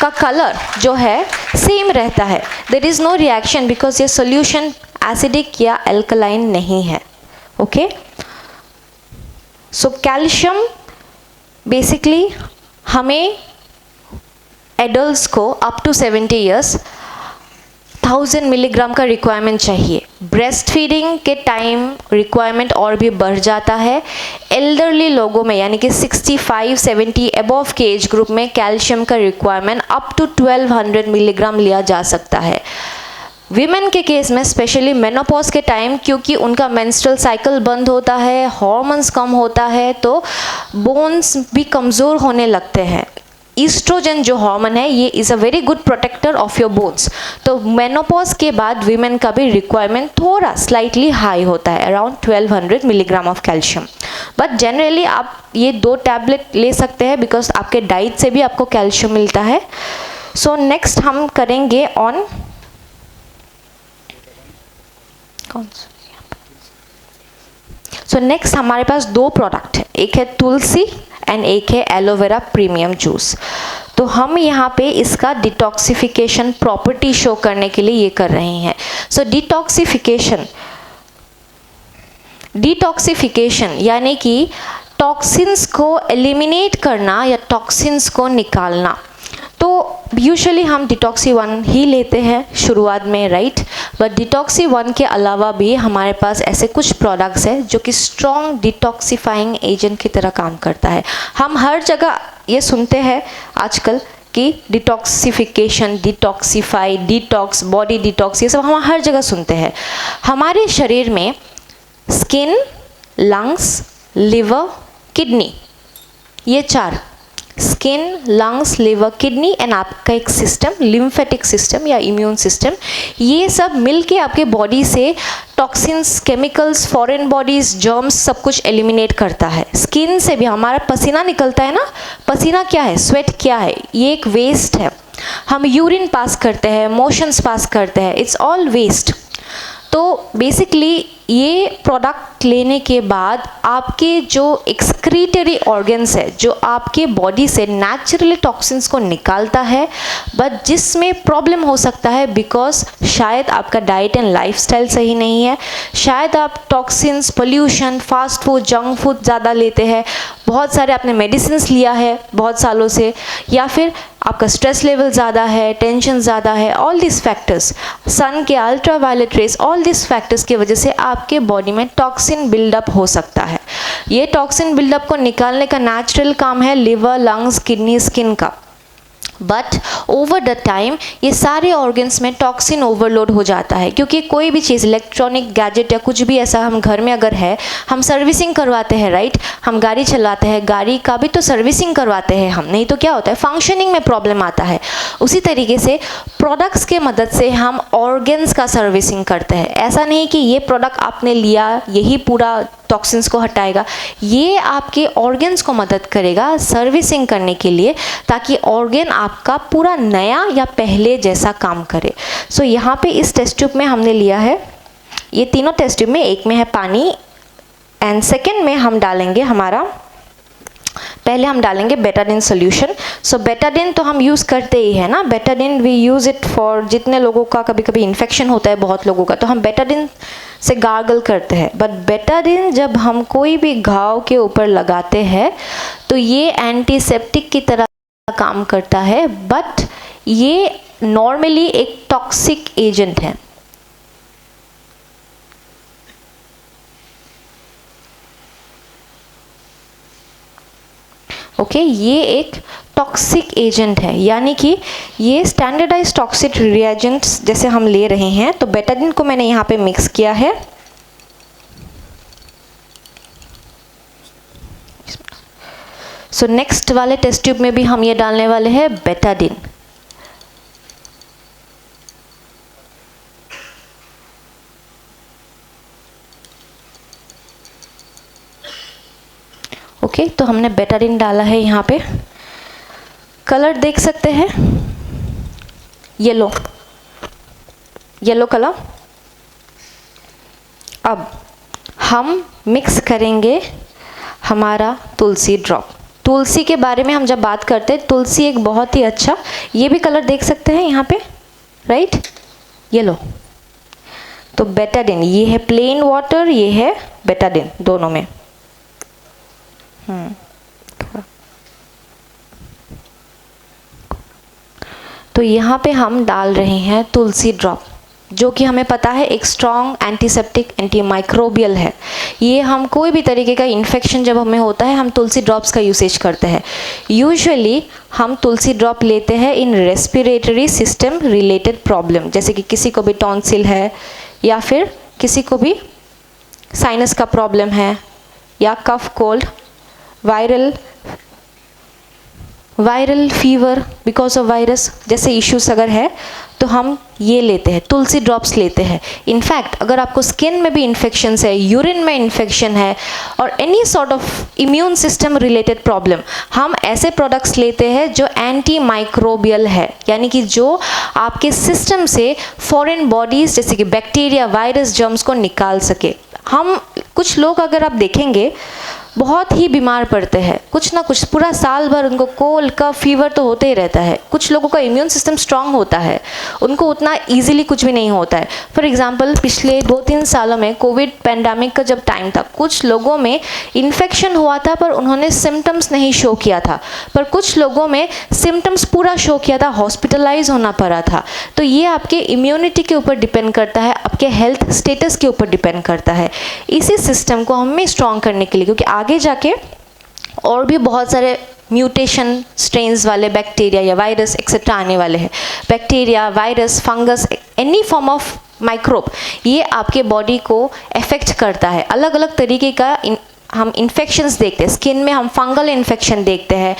का कलर जो है सेम रहता है, there is no reaction, because ये सोल्यूशन एसिडिक या एल्कलाइन नहीं है, ओके। सो कैल्शियम बेसिकली हमें एडल्ट्स को अप टू 70 ईयर्स 1000 मिलीग्राम का रिक्वायरमेंट चाहिए। ब्रेस्ट फीडिंग के टाइम रिक्वायरमेंट और भी बढ़ जाता है। एल्डरली लोगों में यानी कि 65-70 अबव के एज ग्रुप में कैल्शियम का रिक्वायरमेंट अप टू 1200 मिलीग्राम लिया जा सकता है। वीमेन के केस में स्पेशली मेनोपॉज के टाइम, क्योंकि उनका मेंस्ट्रुअल साइकिल बंद होता है, हार्मोन्स कम होता है, तो बोन्स भी कमज़ोर होने लगते हैं। ईस्ट्रोजन जो हार्मोन है ये is a very good protector of your bones. तो मेनोपॉज के बाद वीमेन का भी रिक्वायरमेंट थोड़ा स्लाइटली हाई होता है, around 1200 milligram of calcium. But generally आप ये 2 टैबलेट ले सकते हैं बिकॉज आपके डाइट से भी आपको कैल्शियम मिलता है। सो नेक्स्ट हम करेंगे ऑन नेक्स्ट हमारे पास 2 प्रोडक्ट है, एक है तुलसी एंड एक है एलोवेरा प्रीमियम जूस। तो हम यहाँ पे इसका डिटॉक्सिफिकेशन प्रॉपर्टी शो करने के लिए ये कर रहे हैं। सो डिटॉक्सिफिकेशन यानी कि टॉक्सिन्स को एलिमिनेट करना या टॉक्सिन्स को निकालना। तो यूजुअली हम डिटॉक्सी 1 ही लेते हैं शुरुआत में, राइट। बट डिटॉक्सी 1 के अलावा भी हमारे पास ऐसे कुछ प्रोडक्ट्स हैं जो कि स्ट्रॉन्ग डिटॉक्सिफाइंग एजेंट की तरह काम करता है। हम हर जगह ये सुनते हैं आजकल कि detoxification, detoxify, detox, body detox, ये सब हम हर जगह सुनते हैं। हमारे शरीर में स्किन, लंग्स, लिवर, किडनी, ये 4 skin, lungs, liver, kidney and आपका एक सिस्टम लिम्फेटिक सिस्टम या इम्यून सिस्टम, ये सब मिलके आपके बॉडी से toxins, chemicals, foreign bodies, germs सब कुछ एलिमिनेट करता है। स्किन से भी हमारा पसीना निकलता है ना, पसीना क्या है, स्वेट क्या है, ये एक वेस्ट है। हम यूरिन पास करते हैं, मोशंस पास करते हैं, इट्स ऑल वेस्ट। तो बेसिकली ये प्रोडक्ट लेने के बाद आपके जो एक्सक्रीटरी ऑर्गन्स है, जो आपके बॉडी से नेचुरली टॉक्सिन्स को निकालता है, बट जिसमें प्रॉब्लम हो सकता है बिकॉज शायद आपका डाइट एंड लाइफस्टाइल सही नहीं है, शायद आप toxins, pollution, fast food, junk food ज़्यादा लेते हैं, बहुत सारे आपने मेडिसिन्स लिया है बहुत सालों से, या फिर आपका स्ट्रेस लेवल ज़्यादा है, टेंशन ज़्यादा है, ऑल दिस फैक्टर्स, सन के ultraviolet rays, all this factors की वजह से आपके बॉडी में टॉक्सिन बिल्डअप हो सकता है। ये टॉक्सिन बिल्डअप को निकालने का नेचुरल काम है लिवर, लंग्स, किडनी, स्किन का। बट ओवर द टाइम ये सारे ऑर्गन्स में टॉक्सिन ओवरलोड हो जाता है, क्योंकि कोई भी चीज़, इलेक्ट्रॉनिक गैजेट या कुछ भी ऐसा हम घर में अगर है, हम सर्विसिंग करवाते हैं, राइट। हम गाड़ी चलाते हैं, गाड़ी का भी तो सर्विसिंग करवाते हैं हम, नहीं तो क्या होता है, फंक्शनिंग में प्रॉब्लम आता है। उसी तरीके से प्रोडक्ट्स के मदद से हम ऑर्गन्स का सर्विसिंग करते हैं। ऐसा नहीं कि ये प्रोडक्ट आपने लिया यही पूरा टॉक्सिन्स को हटाएगा, ये आपके ऑर्गन्स को मदद करेगा सर्विसिंग करने के लिए, ताकि ऑर्गन आपका पूरा नया या पहले जैसा काम करे। सो यहाँ पे इस टेस्ट ट्यूब में हमने लिया है, ये तीनों टेस्ट ट्यूब में, एक में है पानी एंड सेकेंड में हम डालेंगे हमारा, पहले हम डालेंगे बेटाडिन सोल्यूशन। सो बेटाडिन तो हम यूज़ करते ही है ना, Betadine we use it for, जितने लोगों का कभी कभी इन्फेक्शन होता है, बहुत लोगों का, तो हम बेटाडिन से गार्गल करते हैं। बट बेटाडिन जब हम कोई भी घाव के ऊपर लगाते हैं तो ये एंटीसेप्टिक की तरह काम करता है, बट ये नॉर्मली एक टॉक्सिक एजेंट है। ओके, ये एक टॉक्सिक एजेंट है, यानी कि ये स्टैंडर्डाइज टॉक्सिक रिएजेंट्स जैसे हम ले रहे हैं। तो बेटाडिन को मैंने यहाँ पे मिक्स किया है। सो नेक्स्ट वाले टेस्ट ट्यूब में भी हम ये डालने वाले हैं बेटाडिन। ओके, तो हमने बेटाडिन डाला है यहाँ पे। कलर देख सकते हैं, येलो, येलो कलर। अब हम मिक्स करेंगे हमारा तुलसी ड्रॉप। तुलसी के बारे में हम जब बात करते हैं, तुलसी एक बहुत ही अच्छा, ये भी कलर देख सकते हैं यहाँ पे, राइट, येलो। तो बेटाडिन, ये है प्लेन वाटर, ये है बेटाडिन, दोनों में। तो यहाँ पे हम डाल रहे हैं तुलसी ड्रॉप, जो कि हमें पता है एक स्ट्रॉन्ग एंटीसेप्टिक एंटी माइक्रोबियल है। ये हम कोई भी तरीके का इन्फेक्शन जब हमें होता है हम तुलसी ड्रॉप्स का यूसेज करते हैं। यूजुअली हम तुलसी ड्रॉप लेते हैं इन रेस्पिरेटरी सिस्टम रिलेटेड प्रॉब्लम, जैसे कि किसी को भी टॉन्सिल है या फिर किसी को भी साइनस का प्रॉब्लम है या cough cold, viral fever because of virus जैसे इश्यूज अगर है तो हम ये लेते हैं, तुलसी ड्रॉप्स लेते हैं। इनफैक्ट अगर आपको स्किन में भी इन्फेक्शंस है, यूरिन में इन्फेक्शन है और any sort of immune system related problem, हम ऐसे प्रोडक्ट्स लेते हैं जो एंटी माइक्रोबियल है, यानी कि जो आपके सिस्टम से फॉरेन बॉडीज जैसे कि बैक्टीरिया, वायरस, जर्म्स को निकाल सके। हम कुछ लोग अगर आप देखेंगे बहुत ही बीमार पड़ते हैं, कुछ ना कुछ पूरा साल भर उनको कोल्ड कफ फीवर तो होते ही रहता है। कुछ लोगों का इम्यून सिस्टम स्ट्रांग होता है, उनको उतना इजीली कुछ भी नहीं होता है। फॉर एग्जांपल पिछले 2-3 सालों में कोविड पैंडेमिक का जब टाइम था, कुछ लोगों में इन्फेक्शन हुआ था पर उन्होंने सिम्टम्स नहीं शो किया था, पर कुछ लोगों में सिम्टम्स पूरा शो किया था, हॉस्पिटलाइज होना पड़ा था। तो ये आपके इम्यूनिटी के ऊपर डिपेंड करता है, आपके हेल्थ स्टेटस के ऊपर डिपेंड करता है। इसी सिस्टम को हमें स्ट्रॉन्ग करने के लिए, क्योंकि आगे जाके और भी बहुत सारे म्यूटेशन स्ट्रेन्स वाले बैक्टीरिया या वायरस एक्सेट्रा आने वाले हैं। Bacteria, virus, fungus, any form of microbe, ये आपके बॉडी को अफेक्ट करता है। अलग अलग तरीके का हम इन्फेक्शंस देखते हैं। स्किन में हम फंगल इन्फेक्शन देखते हैं,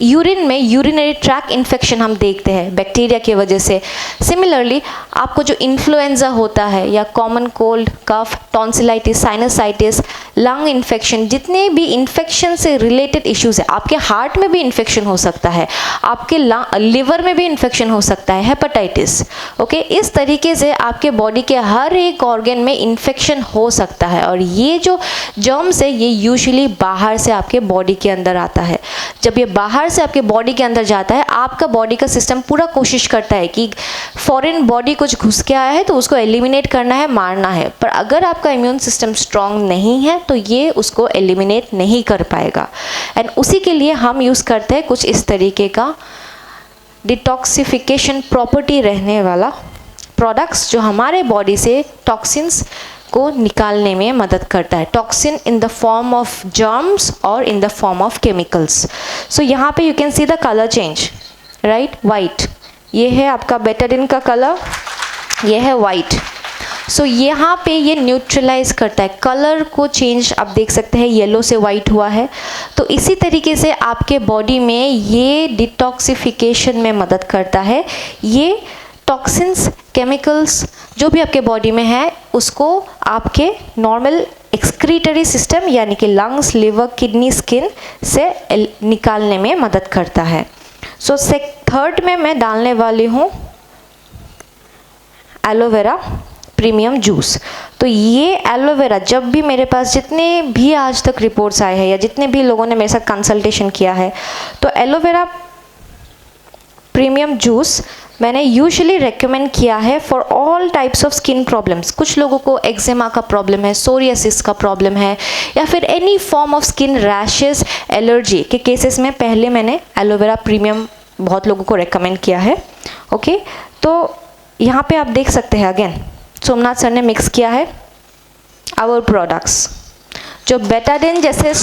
यूरिन में यूरिनरी ट्रैक इन्फेक्शन हम देखते हैं बैक्टीरिया की वजह से। सिमिलरली आपको जो इन्फ्लुएंजा होता है या कॉमन कोल्ड, कफ, टॉन्सिलाइटिस, साइनसाइटिस, लंग इन्फेक्शन, जितने भी इन्फेक्शन से रिलेटेड इश्यूज है, आपके हार्ट में भी इन्फेक्शन हो सकता है, आपके लिवर में भी इन्फेक्शन हो सकता है, हेपेटाइटिस, ओके। इस तरीके से आपके बॉडी के हर एक ऑर्गन में इन्फेक्शन हो सकता है और ये जो जर्म्स है ये यूजुअली बाहर से आपके बॉडी के अंदर आता है। जब ये बाहर से आपके बॉडी के अंदर जाता है, आपका बॉडी का सिस्टम पूरा कोशिश करता है कि फॉरेन बॉडी कुछ घुस के आया है तो उसको एलिमिनेट करना है, मारना है। पर अगर आपका इम्यून सिस्टम स्ट्रांग नहीं है तो ये उसको एलिमिनेट नहीं कर पाएगा। एंड उसी के लिए हम यूज़ करते हैं कुछ इस तरीके का डिटॉक्सिफिकेशन प्रॉपर्टी रहने वाला प्रोडक्ट्स, जो हमारे बॉडी से टॉक्सिन्स को निकालने में मदद करता है। Toxin in the form of germs और in the form of chemicals. So यहाँ पे you can see the colour change, right, white, ये है आपका बेटाडिन का कलर, ये है वाइट। सो यहाँ पे ये न्यूट्रलाइज करता है, कलर को चेंज आप देख सकते हैं, येलो से वाइट हुआ है। तो इसी तरीके से आपके बॉडी में ये डिटॉक्सिफिकेशन में मदद करता है। ये टॉक्सिन्स, केमिकल्स जो भी आपके बॉडी में है उसको आपके नॉर्मल एक्सक्रीटरी सिस्टम यानी कि लंग्स, लिवर, किडनी, स्किन से निकालने में मदद करता है। सो थर्ड में मैं डालने वाली हूँ एलोवेरा प्रीमियम जूस। तो ये एलोवेरा, जब भी मेरे पास जितने भी आज तक रिपोर्ट्स आए हैं या जितने भी लोगों ने मेरे साथ कंसल्टेशन किया है, तो एलोवेरा प्रीमियम जूस मैंने यूजुअली रेकमेंड किया है for all types of skin problems. कुछ लोगों को एक्जेमा का प्रॉब्लम है, सोरियासिस का प्रॉब्लम है या फिर any form of skin rashes, allergy के केसेस में पहले मैंने एलोवेरा प्रीमियम बहुत लोगों को रेकमेंड किया है, ओके। तो यहाँ पे आप देख सकते हैं अगेन सोमनाथ सर ने मिक्स किया है आवर प्रोडक्ट्स, जो बेटाडिन जैसे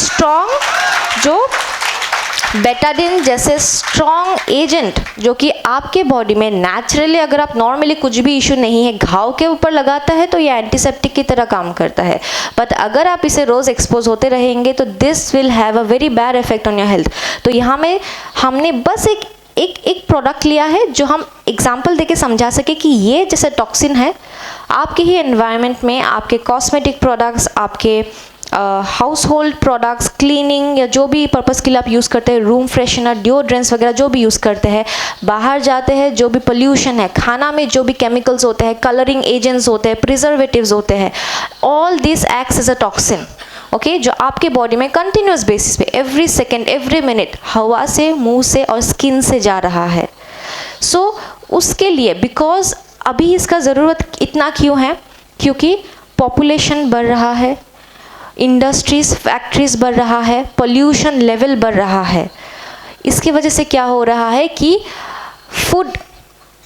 स्ट्रॉन्ग एजेंट जो कि आपके बॉडी में नेचुरली, अगर आप नॉर्मली कुछ भी इशू नहीं है घाव के ऊपर लगाता है तो ये एंटीसेप्टिक की तरह काम करता है। बट अगर आप इसे रोज़ एक्सपोज होते रहेंगे तो this will have a very bad effect on your health. तो यहाँ में हमने बस एक प्रोडक्ट लिया है जो हम एग्जाम्पल देके समझा सके कि ये जैसे टॉक्सिन है आपके ही एनवायरनमेंट में, आपके कॉस्मेटिक प्रोडक्ट्स, आपके हाउस होल्ड प्रोडक्ट्स, क्लीनिंग या जो भी पर्पज़ के लिए आप यूज़ करते हैं, रूम फ्रेशनर, डिओड्रेंट्स वगैरह जो भी यूज़ करते हैं, बाहर जाते हैं जो भी पोल्यूशन है, खाना में जो भी केमिकल्स होते हैं, कलरिंग एजेंट्स होते हैं, प्रिजर्वेटिव्स होते हैं, all this acts as a toxin, okay, जो आपके बॉडी में कंटिन्यूस बेसिस पे एवरी सेकेंड, एवरी मिनट हवा से, मुंह से और स्किन से जा रहा है। सो उसके लिए बिकॉज अभी इसका ज़रूरत इतना क्यों है, क्योंकि पॉपुलेशन बढ़ रहा है, इंडस्ट्रीज़, फैक्ट्रीज़ बढ़ रहा है, पोल्यूशन लेवल बढ़ रहा है। इसकी वजह से क्या हो रहा है कि फूड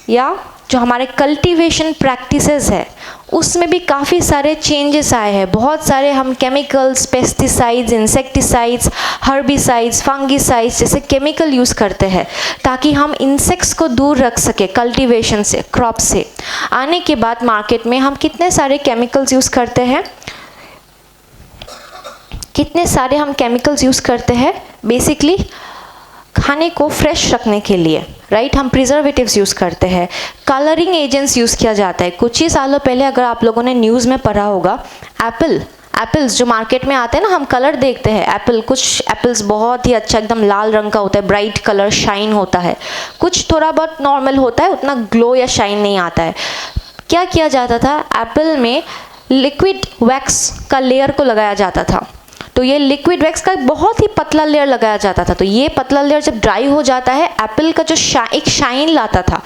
या जो हमारे कल्टीवेशन प्रैक्टिसेस है उसमें भी काफ़ी सारे चेंजेस आए हैं। बहुत सारे हम chemicals, pesticides, insecticides, herbicides, fungicides जैसे केमिकल यूज़ करते हैं ताकि हम इंसेक्ट्स को दूर रख सके कल्टीवेशन से, क्रॉप से। आने के बाद मार्केट में हम कितने सारे केमिकल्स यूज़ करते हैं, कितने सारे हम केमिकल्स यूज़ करते हैं बेसिकली खाने को फ्रेश रखने के लिए, राइट। हम प्रिजर्वेटिव्स यूज़ करते हैं, कलरिंग एजेंट्स यूज़ किया जाता है। कुछ ही सालों पहले अगर आप लोगों ने न्यूज़ में पढ़ा होगा, एप्पल्स जो मार्केट में आते हैं ना, हम कलर देखते हैं एप्पल, कुछ एप्पल्स बहुत ही अच्छा एकदम लाल रंग का होता है, ब्राइट कलर, शाइन होता है। कुछ थोड़ा बहुत नॉर्मल होता है, उतना ग्लो या शाइन नहीं आता है। क्या किया जाता था, एप्पल में लिक्विड वैक्स का लेयर को लगाया जाता था। तो ये लिक्विड वैक्स का बहुत ही पतला लेयर लगाया जाता था। तो ये पतला लेयर जब ड्राई हो जाता है, एप्पल का जो एक शाइन लाता था,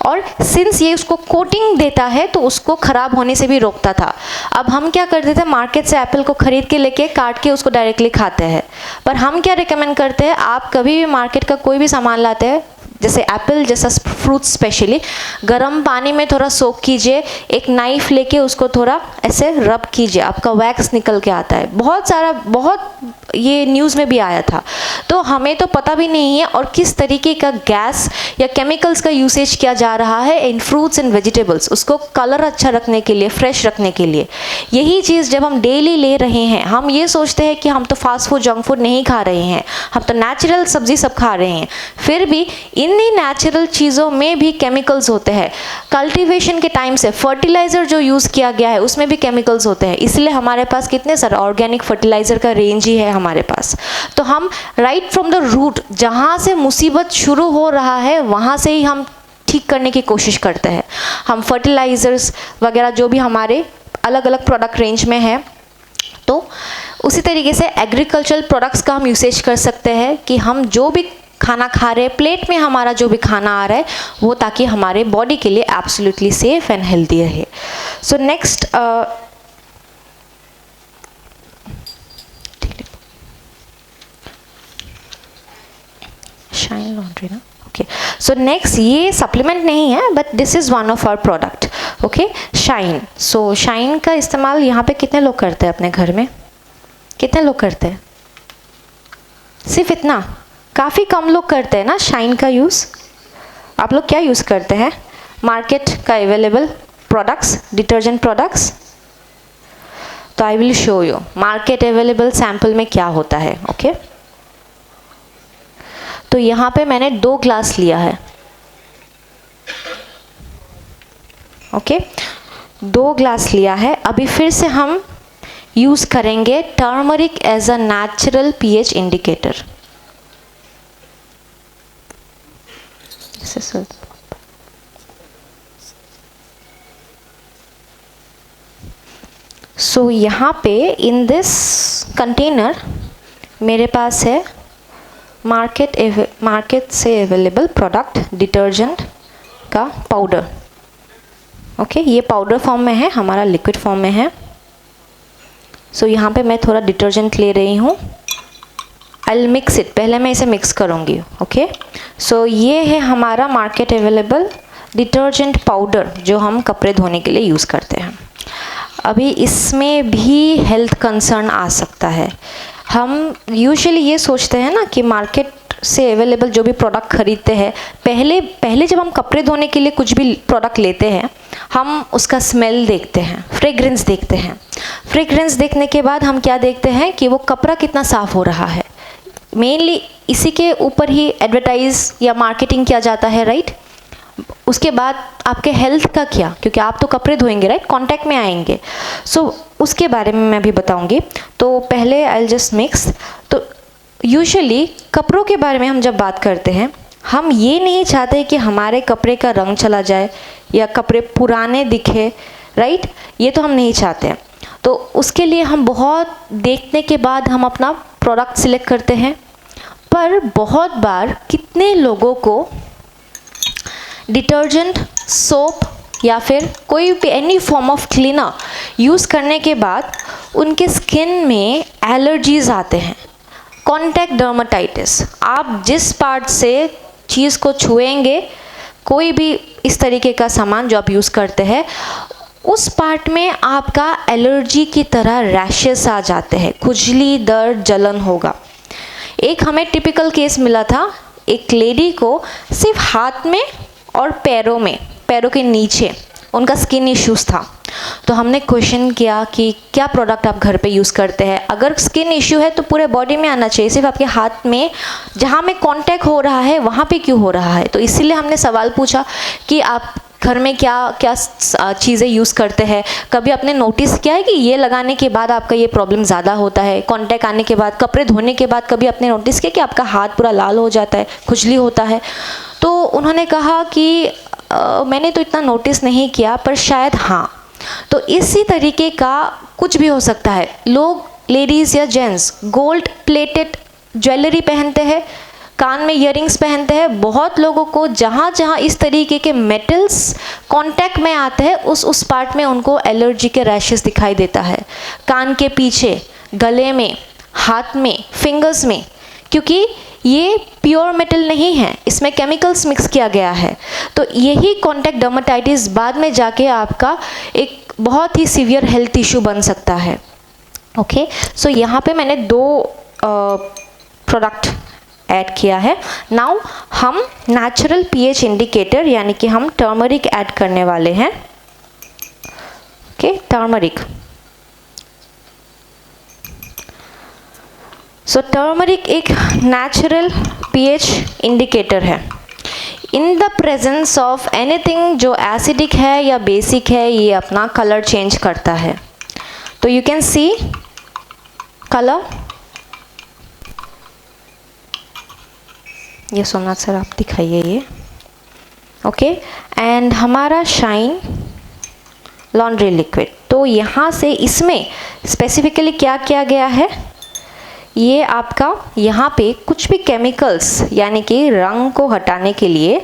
और सिंस ये उसको कोटिंग देता है तो उसको ख़राब होने से भी रोकता था। अब हम क्या करते थे, मार्केट से एप्पल को ख़रीद के लेके काट के उसको डायरेक्टली खाते हैं। पर हम क्या रिकमेंड करते हैं, आप कभी भी मार्केट का कोई भी सामान लाते हैं, जैसे एप्पल जैसा फ्रूट स्पेशली, गर्म पानी में थोड़ा सोक कीजिए, एक नाइफ लेके उसको थोड़ा ऐसे रब कीजिए, आपका वैक्स निकल के आता है। बहुत ये न्यूज़ में भी आया था। तो हमें तो पता भी नहीं है और किस तरीके का गैस या केमिकल्स का यूसेज किया जा रहा है इन फ्रूट्स एंड वेजिटेबल्स, उसको कलर अच्छा रखने के लिए, फ्रेश रखने के लिए। यही चीज़ जब हम डेली ले रहे हैं, हम ये सोचते हैं कि हम तो फास्ट फूड, जंक फूड नहीं खा रहे हैं, हम तो नेचुरल सब्जी सब खा रहे हैं, फिर भी इन्हीं नेचुरल चीज़ों में भी केमिकल्स होते हैं। कल्टीवेशन के टाइम से फर्टिलाइज़र जो यूज़ किया गया है उसमें भी केमिकल्स होते हैं। इसलिए हमारे पास कितने सारे ऑर्गेनिक फर्टिलाइज़र का रेंज ही है हमारे पास। तो हम राइट फ्रॉम द रूट, जहाँ से मुसीबत शुरू हो रहा है वहाँ से ही हम ठीक करने की कोशिश करते हैं। हम फर्टिलाइज़र्स वगैरह जो भी हमारे अलग अलग प्रोडक्ट रेंज में है, तो उसी तरीके से एग्रीकल्चरल प्रोडक्ट्स का हम यूसेज कर सकते हैं कि हम जो भी खाना खा रहे हैं, प्लेट में हमारा जो भी खाना आ रहा है वो, ताकि हमारे बॉडी के लिए एब्सोल्युटली सेफ एंड हेल्दी रहे। सो नेक्स्ट शाइन लॉन्ड्री ना, ओके। सो नेक्स्ट, ये सप्लीमेंट नहीं है but this is one of our product, okay, Shine. So Shine का इस्तेमाल यहाँ पे कितने लोग करते हैं अपने घर में, कितने लोग करते हैं? सिर्फ इतना, काफ़ी कम लोग करते हैं ना शाइन का यूज़। आप लोग क्या यूज़ करते हैं? मार्केट का अवेलेबल प्रोडक्ट्स, डिटर्जेंट प्रोडक्ट्स। तो I will show you market available sample में क्या होता है, ओके। तो यहाँ पे मैंने 2 ग्लास लिया है, ओके, 2 ग्लास लिया है। अभी फिर से हम यूज़ करेंगे turmeric as a natural pH indicator. So यहाँ पे इन दिस कंटेनर मेरे पास है मार्केट से अवेलेबल प्रोडक्ट, डिटर्जेंट का पाउडर, ओके। ये पाउडर फॉर्म में है, हमारा लिक्विड फॉर्म में है। सो यहाँ पे मैं थोड़ा डिटर्जेंट ले रही हूँ। आई विल मिक्स इट, पहले मैं इसे मिक्स करूँगी, ओके। सो ये है हमारा मार्केट अवेलेबल डिटर्जेंट पाउडर जो हम कपड़े धोने के लिए यूज़ करते हैं। अभी इसमें भी हेल्थ कंसर्न आ सकता है। हम यूजुअली ये सोचते हैं ना कि मार्केट से अवेलेबल जो भी प्रोडक्ट खरीदते हैं, पहले जब हम कपड़े धोने के लिए कुछ भी प्रोडक्ट लेते हैं, हम उसका स्मेल देखते हैं, फ्रेग्रेंस देखते हैं। फ्रेग्रेंस देखने के बाद हम क्या देखते हैं कि वो कपड़ा कितना साफ़ हो रहा है। मेनली इसी के ऊपर ही एडवर्टाइज या मार्केटिंग किया जाता है, राइट। उसके बाद आपके हेल्थ का क्या, क्योंकि आप तो कपड़े धोएंगे, राइट, कांटेक्ट में आएंगे। सो उसके बारे में मैं भी बताऊंगी। तो पहले आई विल जस्ट मिक्स। तो यूजुअली कपड़ों के बारे में हम जब बात करते हैं, हम ये नहीं चाहते कि हमारे कपड़े का रंग चला जाए या कपड़े पुराने दिखे, राइट, ये तो हम नहीं चाहते हैं। तो उसके लिए हम बहुत देखने के बाद हम अपना प्रोडक्ट सिलेक्ट करते हैं। पर बहुत बार कितने लोगों को डिटर्जेंट, सोप या फिर कोई भी any form of cleaner use करने के बाद उनके स्किन में एलर्जीज आते हैं, कॉन्टैक्ट डर्मेटाइटिस। आप जिस पार्ट से चीज़ को छुएंगे, कोई भी इस तरीके का सामान जो आप यूज़ करते हैं, उस पार्ट में आपका एलर्जी की तरह रैशेस आ जाते हैं, खुजली, दर्द, जलन होगा। एक हमें टिपिकल केस मिला था, एक लेडी को सिर्फ हाथ में और पैरों में, पैरों के नीचे उनका स्किन इश्यूज़ था। तो हमने क्वेश्चन किया कि क्या प्रोडक्ट आप घर पे यूज़ करते हैं। अगर स्किन इश्यू है तो पूरे बॉडी में आना चाहिए, सिर्फ आपके हाथ में जहाँ में कांटेक्ट हो रहा है वहाँ पे क्यों हो रहा है। तो इसीलिए हमने सवाल पूछा कि आप घर में क्या क्या चीज़ें यूज़ करते हैं, कभी आपने नोटिस किया है कि ये लगाने के बाद आपका ये प्रॉब्लम ज़्यादा होता है, कांटेक्ट आने के बाद, कपड़े धोने के बाद कभी आपने नोटिस किया कि आपका हाथ पूरा लाल हो जाता है, खुजली होता है। तो उन्होंने कहा कि मैंने तो इतना नोटिस नहीं किया, पर शायद हाँ। तो इसी तरीके का कुछ भी हो सकता है। लोग, लेडीज़ या जेंट्स, गोल्ड प्लेटेड ज्वेलरी पहनते हैं, कान में इयररिंग्स पहनते हैं। बहुत लोगों को जहाँ जहाँ इस तरीके के मेटल्स कांटेक्ट में आते हैं, उस पार्ट में उनको एलर्जी के रैशेस दिखाई देता है, कान के पीछे, गले में, हाथ में, फिंगर्स में, क्योंकि ये प्योर मेटल नहीं है, इसमें केमिकल्स मिक्स किया गया है। तो यही कॉन्टैक्ट डर्मेटाइटिस बाद में जाके आपका एक बहुत ही सीवियर हेल्थ इशू बन सकता है। ओके, सो यहाँ पे मैंने 2 प्रोडक्ट ऐड किया है। नाउ हम नेचुरल पीएच इंडिकेटर यानी कि हम टर्मरिक ऐड करने वाले हैं। Okay, turmeric. सो टर्मरिक एक नेचुरल पीएच इंडिकेटर है। In the presence of anything जो एसिडिक है या बेसिक है, ये अपना कलर चेंज करता है। तो यू कैन सी कलर, ये सोमनाथ सर आप दिखाइए ये। ओके, एंड हमारा शाइन लॉन्ड्री लिक्विड। तो यहाँ से इसमें स्पेसिफिकली क्या किया गया है, ये आपका यहाँ पे कुछ भी केमिकल्स यानी कि रंग को हटाने के लिए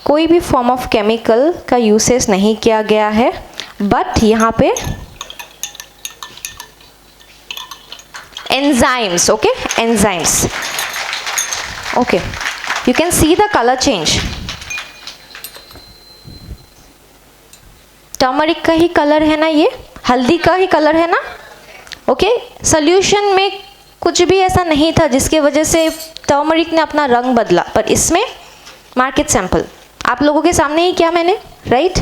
कोई भी फॉर्म ऑफ केमिकल का यूसेस नहीं किया गया है, बट यहाँ पे enzymes, okay, enzymes. Okay, you can see the color change. Turmeric का ही कलर है ना, ये हल्दी का ही कलर है ना। ओके, सोल्यूशन में कुछ भी ऐसा नहीं था जिसके वजह से टर्मरिक ने अपना रंग बदला, पर इसमें मार्केट सैंपल आप लोगों के सामने ही किया मैंने, राइट।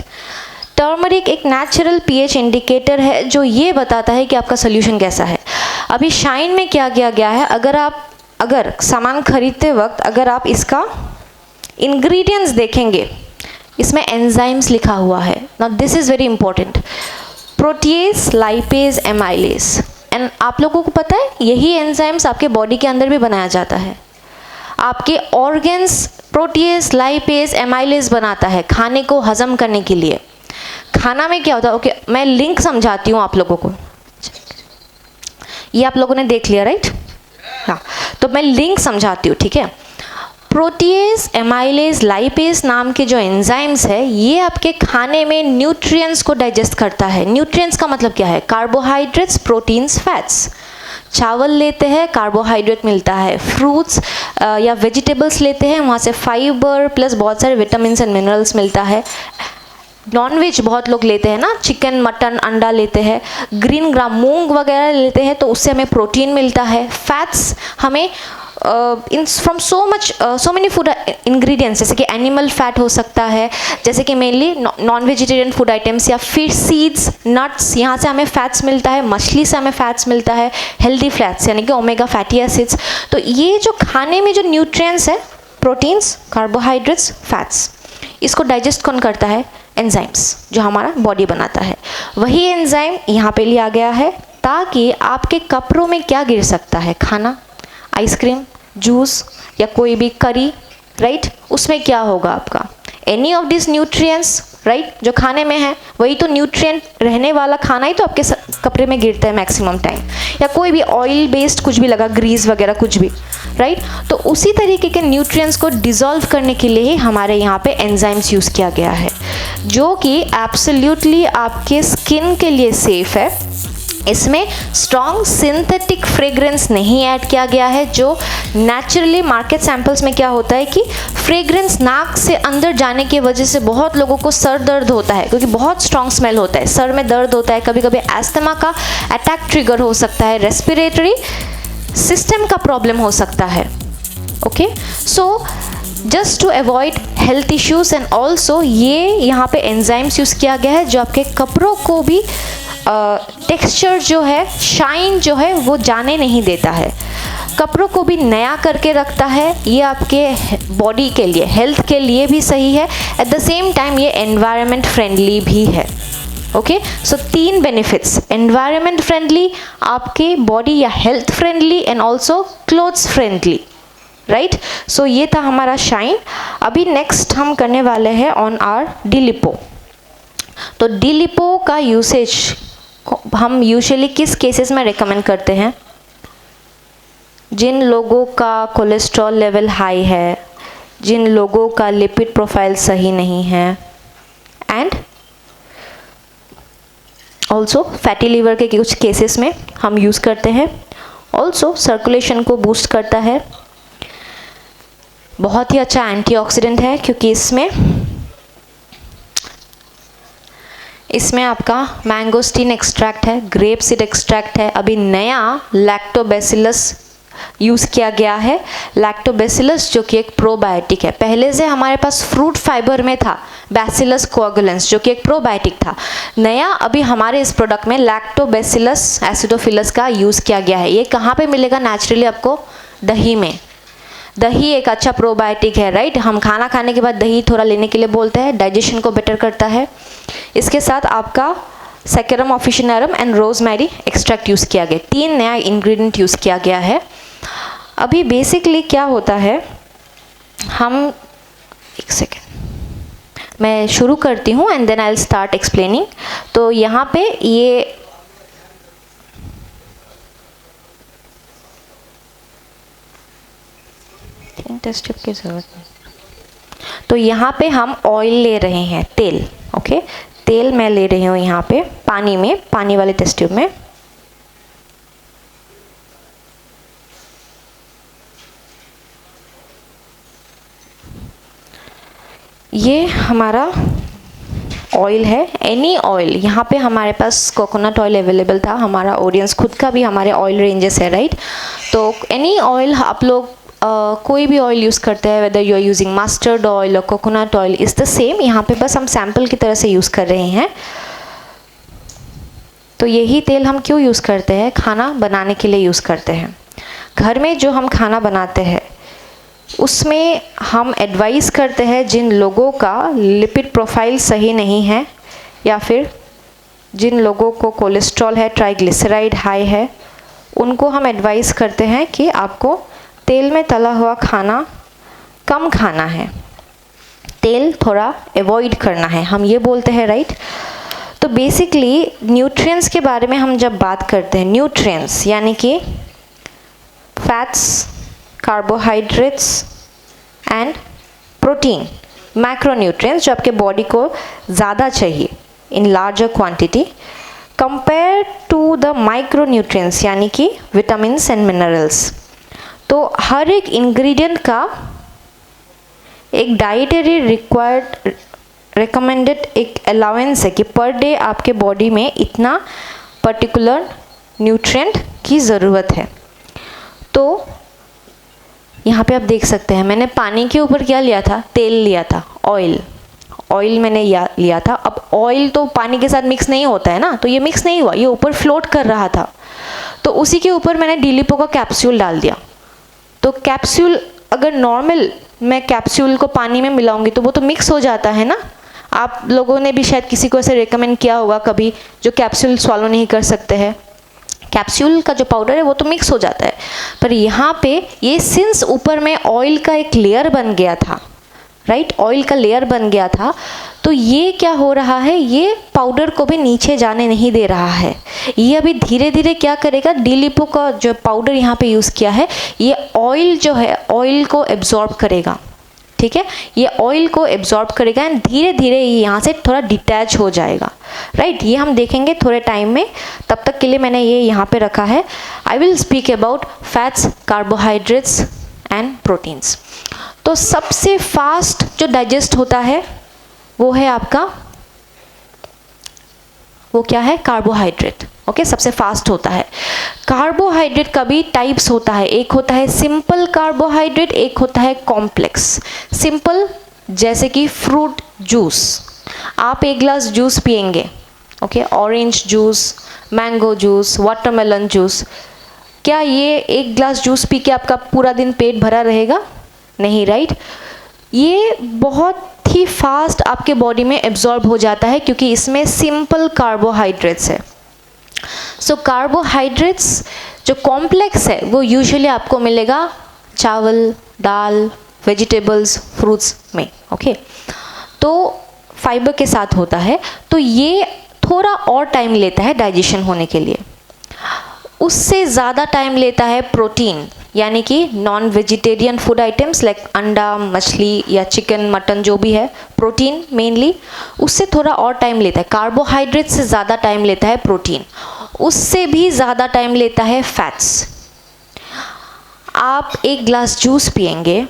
टर्मरिक एक नेचुरल पीएच इंडिकेटर है जो ये बताता है कि आपका सोल्यूशन कैसा है। अभी शाइन में क्या किया गया है, अगर सामान खरीदते वक्त अगर आप इसका इंग्रेडिएंट्स देखेंगे, इसमें एंजाइम्स लिखा हुआ है। Now this is very important, protease, lipase, amylase. And आप लोगों को पता है यही एंजाइम्स आपके बॉडी के अंदर भी बनाया जाता है। आपके ऑर्गन्स प्रोटीएज, लाइपेज, एमाइलेज बनाता है खाने को हजम करने के लिए। खाना में क्या होता है, ओके मैं लिंक समझाती हूँ आप लोगों को। ये आप लोगों ने देख लिया, राइट। हाँ, तो मैं लिंक समझाती हूँ, ठीक है। प्रोटीएज, एमाइलेज, लाइपेज नाम के जो एंजाइम्स है, ये आपके खाने में न्यूट्रिएंट्स को डाइजेस्ट करता है। न्यूट्रिएंट्स का मतलब क्या है, कार्बोहाइड्रेट्स, प्रोटीन्स, फैट्स। चावल लेते हैं कार्बोहाइड्रेट मिलता है, फ्रूट्स या वेजिटेबल्स लेते हैं वहाँ से फाइबर प्लस बहुत सारे विटामिन एंड मिनरल्स मिलता है। नॉनवेज बहुत लोग लेते हैं ना, चिकन, मटन, अंडा लेते हैं, ग्रीन ग्राम, मूंग वगैरह लेते हैं तो उससे हमें प्रोटीन मिलता है। फैट्स हमें from so many food ingredients, जैसे कि एनिमल फैट हो सकता है, जैसे कि mainly non vegetarian food items या फिश, सीड्स, नट्स, यहाँ से हमें फैट्स मिलता है। मछली से हमें फैट्स मिलता है, हेल्दी फैट्स यानी कि ओमेगा फैटी एसिड्स। तो ये जो खाने में जो न्यूट्रिएंट्स है, प्रोटीन्स, कार्बोहाइड्रेट्स, फैट्स, इसको डाइजेस्ट कौन करता है, एंजाइम्स जो हमारा बॉडी बनाता है। वही एंजाइम यहाँ पे लिया गया है ताकि आपके कपड़ों में क्या गिर सकता है, खाना, आइसक्रीम, जूस या कोई भी करी, राइट, उसमें क्या होगा आपका any of this nutrients, right, जो खाने में है वही तो न्यूट्रिएंट रहने वाला खाना ही तो आपके कपड़े में गिरता है मैक्सिमम टाइम, या कोई भी ऑयल बेस्ड कुछ भी लगा, ग्रीस वगैरह कुछ भी, राइट। तो उसी तरीके के न्यूट्रिएंट्स को डिसॉल्व करने के लिए ही हमारे यहाँ पे एंजाइम्स यूज़ किया गया है, जो कि एब्सोल्युटली आपके स्किन के लिए सेफ है, इसमें स्ट्रॉन्ग सिंथेटिक फ्रेग्रेंस नहीं ऐड किया गया है। जो नेचुरली मार्केट सैंपल्स में क्या होता है कि फ्रेग्रेंस नाक से अंदर जाने की वजह से बहुत लोगों को सर दर्द होता है, क्योंकि बहुत स्ट्रॉन्ग स्मेल होता है, सर में दर्द होता है, कभी कभी एस्थमा का अटैक ट्रिगर हो सकता है, रेस्पिरेटरी सिस्टम का प्रॉब्लम हो सकता है। Okay, so just to avoid health issues and also ये यहाँ पे एंजाइम्स यूज़ किया गया है जो आपके कपड़ों को भी टेक्सचर जो है, शाइन जो है वो जाने नहीं देता है, कपड़ों को भी नया करके रखता है। ये आपके बॉडी के लिए, हेल्थ के लिए भी सही है, एट द सेम टाइम ये एनवायरनमेंट फ्रेंडली भी है। Okay, so 3 benefits, environment friendly, आपके बॉडी या health friendly and also clothes friendly, right. So ये था हमारा शाइन। अभी नेक्स्ट हम करने वाले हैं ऑन आर डिलिपो। तो डिलिपो का यूसेज हम यूजुअली किस केसेस में रेकमेंड करते हैं? जिन लोगों का कोलेस्ट्रॉल लेवल हाई है, जिन लोगों का लिपिड प्रोफाइल सही नहीं है, एंड ऑल्सो फैटी लीवर के कुछ केसेस में हम यूज़ करते हैं। ऑल्सो सर्कुलेशन को बूस्ट करता है, बहुत ही अच्छा एंटीऑक्सीडेंट है, क्योंकि इसमें आपका मैंगोस्टीन एक्सट्रैक्ट है, ग्रेप सीड एक्सट्रैक्ट है, अभी नया लैक्टोबैसिलस यूज़ किया गया है। लैक्टोबैसिलस जो कि एक प्रोबायोटिक है, पहले से हमारे पास फ्रूट फाइबर में था बैसिलस कोएगुलेंस जो कि एक प्रोबायोटिक था, नया अभी हमारे इस प्रोडक्ट में लैक्टोबैसिलस एसिडोफिलस का यूज़ किया गया है। ये कहाँ पे मिलेगा? नेचुरली आपको दही में। दही एक अच्छा प्रोबायोटिक है, राइट। हम खाना खाने के बाद दही थोड़ा लेने के लिए बोलते हैं, डाइजेशन को बेटर करता है। इसके साथ आपका Saccharum officinarum and rosemary extract use किया गया, 3 नया इंग्रेडिएंट यूज़ किया गया है। अभी बेसिकली क्या होता है, हम एक सेकेंड मैं शुरू करती हूँ and then I will start explaining. तो यहाँ पे ये टेस्ट ट्यूब की ज़रूरत नहीं। तो यहाँ पे हम ऑयल ले रहे हैं, तेल। ओके, तेल मैं ले रही हूँ यहाँ पे पानी में, पानी वाले टेस्ट ट्यूब में। ये हमारा ऑयल है, एनी ऑयल। यहाँ पे हमारे पास कोकोनट ऑयल अवेलेबल था, हमारा ऑडियंस खुद का भी हमारे ऑयल रेंजेस है, राइट। तो एनी ऑयल आप लोग कोई भी ऑयल यूज़ करते हैं, whether you are using mustard oil और coconut oil is the same. यहाँ पे बस हम सैम्पल की तरह से यूज़ कर रहे हैं। तो यही तेल हम क्यों यूज़ करते हैं? खाना बनाने के लिए यूज़ करते हैं। घर में जो हम खाना बनाते हैं उसमें हम एडवाइस करते हैं जिन लोगों का लिपिड प्रोफाइल सही नहीं है, या फिर जिन लोगों को कोलेस्ट्रॉल है, ट्राइग्लिसराइड हाई है, उनको हम एडवाइस करते हैं कि आपको तेल में तला हुआ खाना कम खाना है, तेल थोड़ा अवॉइड करना है, हम ये बोलते हैं, राइट। तो बेसिकली न्यूट्रिएंट्स के बारे में हम जब बात करते हैं, न्यूट्रिएंट्स यानी कि fats, carbohydrates and protein, macronutrients जो आपके बॉडी को ज़्यादा चाहिए in larger quantity compare to the micronutrients यानी कि विटामिन्स एंड मिनरल्स। तो हर एक इंग्रेडिएंट का एक डाइटरी रिक्वायर्ड रिकमेंडेड एक अलाउंस है कि पर डे आपके बॉडी में इतना पर्टिकुलर न्यूट्रिएंट की ज़रूरत है। तो यहाँ पे आप देख सकते हैं, मैंने पानी के ऊपर क्या लिया था? तेल लिया था, ऑयल मैंने लिया था। अब ऑयल तो पानी के साथ मिक्स नहीं होता है ना, तो ये मिक्स नहीं हुआ, ये ऊपर फ्लोट कर रहा था। तो उसी के ऊपर मैंने डिलिपो का कैप्सूल डाल दिया। तो कैप्सूल अगर नॉर्मल मैं कैप्सूल को पानी में मिलाऊंगी तो वो तो मिक्स हो जाता है ना। आप लोगों ने भी शायद किसी को ऐसे रेकमेंड किया होगा कभी, जो कैप्सूल स्वॉलो नहीं कर सकते हैं, कैप्सूल का जो पाउडर है वो तो मिक्स हो जाता है। पर यहाँ पे ये सिंस ऊपर में ऑयल का एक लेयर बन गया था, राइट, ऑयल का लेयर बन गया था, तो ये क्या हो रहा है, ये पाउडर को भी नीचे जाने नहीं दे रहा है। ये अभी धीरे धीरे क्या करेगा, डिलिपो का जो पाउडर यहाँ पे यूज़ किया है, ये ऑयल जो है ऑयल को एब्जॉर्ब करेगा, ठीक है, ये ऑयल को एब्जॉर्ब करेगा एंड धीरे धीरे ये यहाँ से थोड़ा डिटैच हो जाएगा, राइट। ये हम देखेंगे थोड़े टाइम में, तब तक के लिए मैंने ये यहाँ पे रखा है। I will speak about fats, carbohydrates and proteins. तो सबसे फास्ट जो डाइजेस्ट होता है वो है आपका, वो क्या है, कार्बोहाइड्रेट। ओके, सबसे फास्ट होता है। कार्बोहाइड्रेट का भी टाइप्स होता है, एक होता है सिंपल कार्बोहाइड्रेट, एक होता है कॉम्प्लेक्स। सिंपल जैसे कि फ्रूट जूस, आप एक ग्लास जूस पिएंगे, okay, orange juice, mango juice, watermelon juice, क्या ये एक ग्लास जूस पी के आपका पूरा दिन पेट भरा रहेगा? नहीं, राइट। ये बहुत ही फास्ट आपके बॉडी में एब्जॉर्ब हो जाता है क्योंकि इसमें सिंपल कार्बोहाइड्रेट्स है। सो कार्बोहाइड्रेट्स जो कॉम्प्लेक्स है वो यूजुअली आपको मिलेगा चावल, दाल, वेजिटेबल्स, फ्रूट्स में, ओके। तो फाइबर के साथ होता है, तो ये थोड़ा और टाइम लेता है डाइजेशन होने के लिए। उससे ज़्यादा टाइम लेता है प्रोटीन, यानी कि non vegetarian food items like अंडा, मछली या चिकन, मटन, जो भी है, प्रोटीन मेनली, उससे थोड़ा और टाइम लेता है। कार्बोहाइड्रेट से ज़्यादा टाइम लेता है प्रोटीन, उससे भी ज़्यादा टाइम लेता है फैट्स। आप एक ग्लास जूस पिएंगे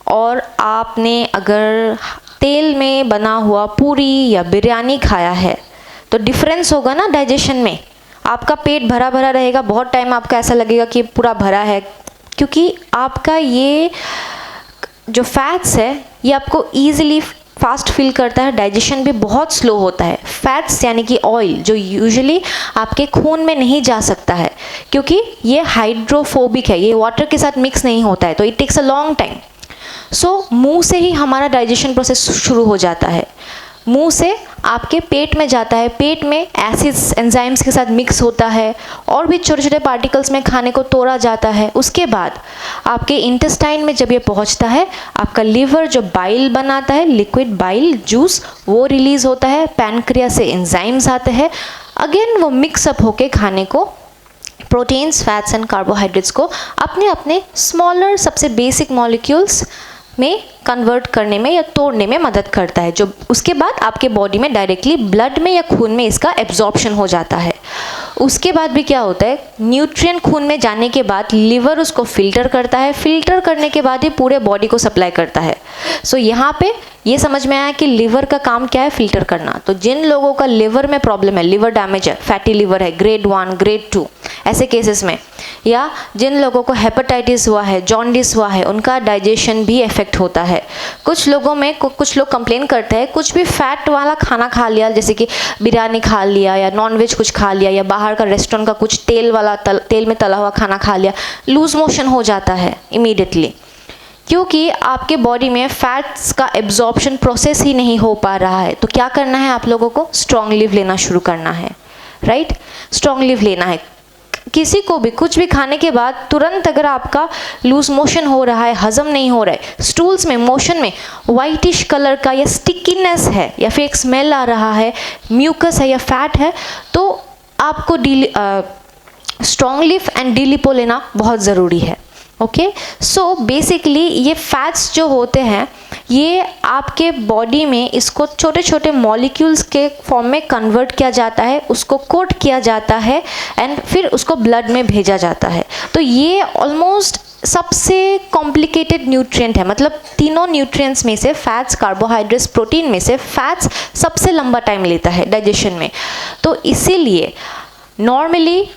और आपने अगर तेल में बना हुआ पूरी या बिरयानी खाया है तो डिफरेंस होगा ना डाइजेशन में। आपका पेट भरा भरा रहेगा, बहुत टाइम आपका ऐसा लगेगा कि पूरा भरा है, क्योंकि आपका ये जो फैट्स है ये आपको ईजिली फास्ट फील करता है, डाइजेशन भी बहुत स्लो होता है। फैट्स यानी कि ऑयल जो यूजुअली आपके खून में नहीं जा सकता है क्योंकि ये हाइड्रोफोबिक है, ये वाटर के साथ मिक्स नहीं होता है, तो it takes a long time. So मुंह से ही हमारा डाइजेशन प्रोसेस शुरू हो जाता है, मुंह से आपके पेट में जाता है, पेट में एसिड्स एंजाइम्स के साथ मिक्स होता है और भी छोटे छोटे पार्टिकल्स में खाने को तोड़ा जाता है। उसके बाद आपके इंटेस्टाइन में जब ये पहुंचता है, आपका लीवर जो बाइल बनाता है, लिक्विड बाइल जूस, वो रिलीज होता है, पैनक्रियास से एंजाइम्स आते हैं, अगेन वो मिक्सअप होके खाने को, प्रोटीन्स, फैट्स एंड कार्बोहाइड्रेट्स को अपने अपने स्मॉलर सबसे बेसिक मॉलिक्यूल्स में कन्वर्ट करने में या तोड़ने में मदद करता है, जो उसके बाद आपके बॉडी में डायरेक्टली ब्लड में या खून में इसका एब्जॉर्प्शन हो जाता है। उसके बाद भी क्या होता है, न्यूट्रिएंट खून में जाने के बाद लिवर उसको फिल्टर करता है, फिल्टर करने के बाद ही पूरे बॉडी को सप्लाई करता है। सो यहाँ पे ये समझ में आया कि लिवर का काम क्या है, फिल्टर करना। तो जिन लोगों का लिवर में प्रॉब्लम है, लिवर डैमेज है, फैटी लिवर है, ग्रेड 1, ग्रेड 2 ऐसे केसेस में, या जिन लोगों को हेपेटाइटिस हुआ है, जॉन्डिस हुआ है, उनका डाइजेशन भी इफेक्ट होता है। कुछ लोगों में कुछ लोग कंप्लेन करते हैं कुछ भी फैट वाला खाना खा लिया, जैसे कि बिरयानी खा लिया या नॉनवेज कुछ खा लिया या बाहर का रेस्टोरेंट का कुछ तेल में तला हुआ खाना खा लिया, लूज मोशन हो जाता है इमीडिएटली, क्योंकि आपके बॉडी में फैट्स का एब्जॉर्प्शन प्रोसेस ही नहीं हो पा रहा है। तो क्या करना है आप लोगों को, स्ट्रॉन्ग लिव लेना शुरू करना है, राइट। स्ट्रॉन्ग लिव लेना है। किसी को भी कुछ भी खाने के बाद तुरंत अगर आपका लूज मोशन हो रहा है, हजम नहीं हो रहा है, स्टूल्स में, मोशन में वाइटिश कलर का या स्टिकीनेस है या फिर एक स्मेल आ रहा है, म्यूकस है या फैट है, तो आपको स्ट्रॉन्ग लिव एंड डिलिपो लेना बहुत ज़रूरी है। ओके, सो बेसिकली ये फैट्स जो होते हैं ये आपके बॉडी में इसको छोटे छोटे मॉलिक्यूल्स के फॉर्म में कन्वर्ट किया जाता है, उसको कोट किया जाता है एंड फिर उसको ब्लड में भेजा जाता है। तो ये ऑलमोस्ट सबसे कॉम्प्लिकेटेड न्यूट्रिएंट है, मतलब तीनों न्यूट्रिएंट्स में से फैट्स, कार्बोहाइड्रेट्स, प्रोटीन में से फैट्स सबसे लंबा टाइम लेता है डाइजेशन में। तो इसीलिए नॉर्मली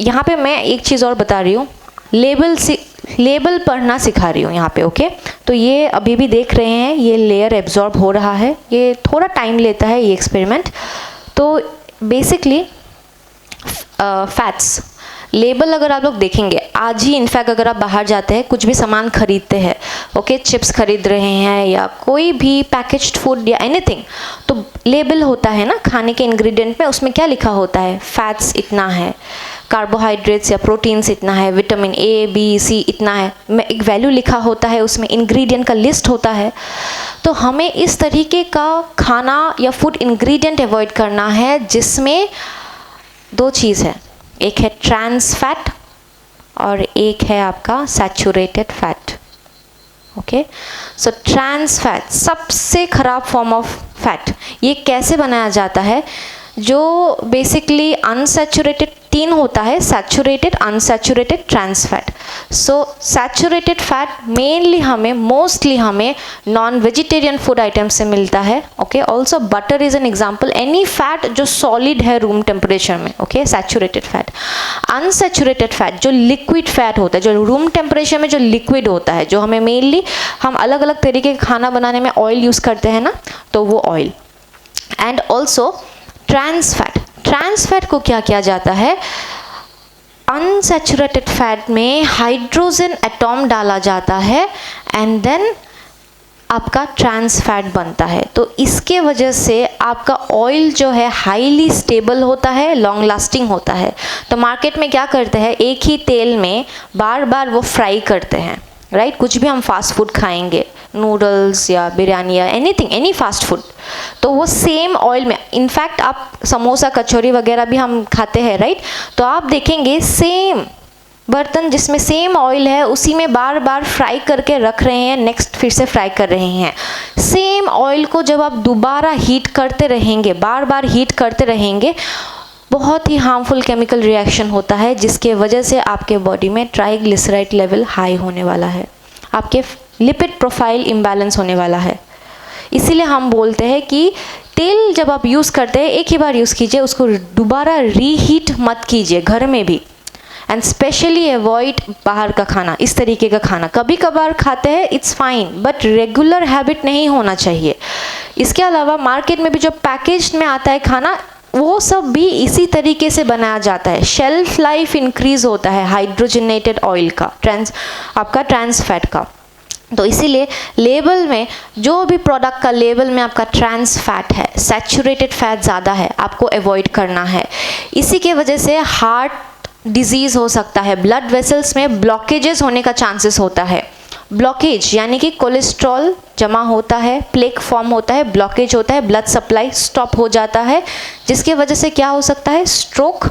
यहाँ पे मैं एक चीज़ और बता रही हूँ, लेबल पढ़ना सिखा रही हूँ यहाँ पे। ओके, तो ये अभी भी देख रहे हैं ये लेयर एब्जॉर्ब हो रहा है, ये थोड़ा टाइम लेता है ये एक्सपेरिमेंट। तो बेसिकली फैट्स लेबल अगर आप लोग देखेंगे, आज ही इनफैक्ट अगर आप बाहर जाते हैं कुछ भी सामान खरीदते हैं, ओके, चिप्स खरीद रहे हैं या कोई भी पैकेज्ड फूड या एनीथिंग, तो लेबल होता है ना खाने के इंग्रेडिएंट में, उसमें क्या लिखा होता है, फैट्स इतना है, कार्बोहाइड्रेट्स या प्रोटीन्स इतना है, विटामिन ए बी सी इतना है, एक वैल्यू लिखा होता है, उसमें इंग्रेडिएंट का लिस्ट होता है। तो हमें इस तरीके का खाना या फूड इंग्रेडिएंट अवॉइड करना है जिसमें दो चीज़ है, एक है ट्रांस फैट और एक है आपका सैचुरेटेड फैट। ओके। सो ट्रांस फैट सबसे खराब फॉर्म ऑफ फैट। ये कैसे बनाया जाता है? जो बेसिकली अनसैचुरेटेड तीन होता है, saturated, unsaturated, trans fat. So saturated fat mainly हमें मोस्टली हमें नॉन वेजिटेरियन फूड आइटम से मिलता है। Okay, also butter is an example, any fat जो सॉलिड है रूम टेम्परेचर में। Okay, saturated fat. Unsaturated fat जो लिक्विड फैट होता है, जो रूम टेम्परेचर में जो लिक्विड होता है, जो हमें मेनली हम अलग अलग तरीके के खाना बनाने में ऑयल यूज़ करते हैं ना, तो वो oil. And also trans fat. Trans fat को क्या किया जाता है? अनसैचुरेटेड फैट में हाइड्रोजन एटॉम डाला जाता है एंड देन आपका ट्रांस फैट बनता है। तो इसके वजह से आपका ऑयल जो है हाईली स्टेबल होता है, लॉन्ग लास्टिंग होता है। तो मार्केट में क्या करते हैं, एक ही तेल में बार बार वो फ्राई करते हैं, राइट? कुछ भी हम फास्ट फूड खाएंगे, नूडल्स या बिरयानी या एनीथिंग, एनी फास्ट फूड, तो वो सेम ऑयल में, इनफैक्ट आप समोसा कचौरी वगैरह भी हम खाते हैं, राइट? तो आप देखेंगे सेम बर्तन जिसमें सेम ऑयल है उसी में बार बार फ्राई करके रख रहे हैं, नेक्स्ट फिर से फ्राई कर रहे हैं। सेम ऑयल को जब आप दोबारा हीट करते रहेंगे, बार बार हीट करते रहेंगे, बहुत ही हार्मफुल केमिकल रिएक्शन होता है, जिसके वजह से आपके बॉडी में ट्राइग्लिसराइड लेवल हाई होने वाला है, आपके लिपिड प्रोफाइल इम्बैलेंस होने वाला है। इसीलिए हम बोलते हैं कि तेल जब आप यूज़ करते हैं एक ही बार यूज़ कीजिए, उसको दोबारा रीहीट मत कीजिए घर में भी। एंड स्पेशली अवॉइड बाहर का खाना, इस तरीके का खाना कभी कभार खाते हैं, it's fine, but regular habit नहीं होना चाहिए। इसके अलावा मार्केट में भी जो पैकेज में आता है खाना, वो सब भी इसी तरीके से बनाया जाता है। शेल्फ लाइफ इंक्रीज होता है हाइड्रोजनेटेड ऑयल का, आपका ट्रांस फैट का। तो इसीलिए लेबल में, जो भी प्रोडक्ट का लेबल में आपका ट्रांस फैट है, सैचुरेटेड फैट ज़्यादा है, आपको अवॉइड करना है। इसी के वजह से हार्ट डिजीज़ हो सकता है, ब्लड वेसल्स में ब्लॉकेजेस होने का चांसेस होता है। ब्लॉकेज यानी कि कोलेस्ट्रॉल जमा होता है, प्लेक फॉर्म होता है, ब्लॉकेज होता है, ब्लड सप्लाई स्टॉप हो जाता है, जिसके वजह से क्या हो सकता है? स्ट्रोक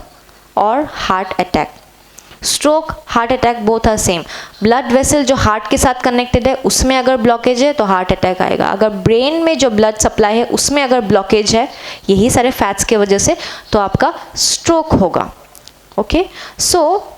और heart attack. Stroke, heart attack both are same. Blood vessel जो हार्ट के साथ कनेक्टेड है उसमें अगर ब्लॉकेज है तो हार्ट अटैक आएगा। अगर ब्रेन में जो ब्लड सप्लाई है उसमें अगर ब्लॉकेज है, यही सारे फैट्स के वजह से, तो आपका स्ट्रोक होगा। ओके, सो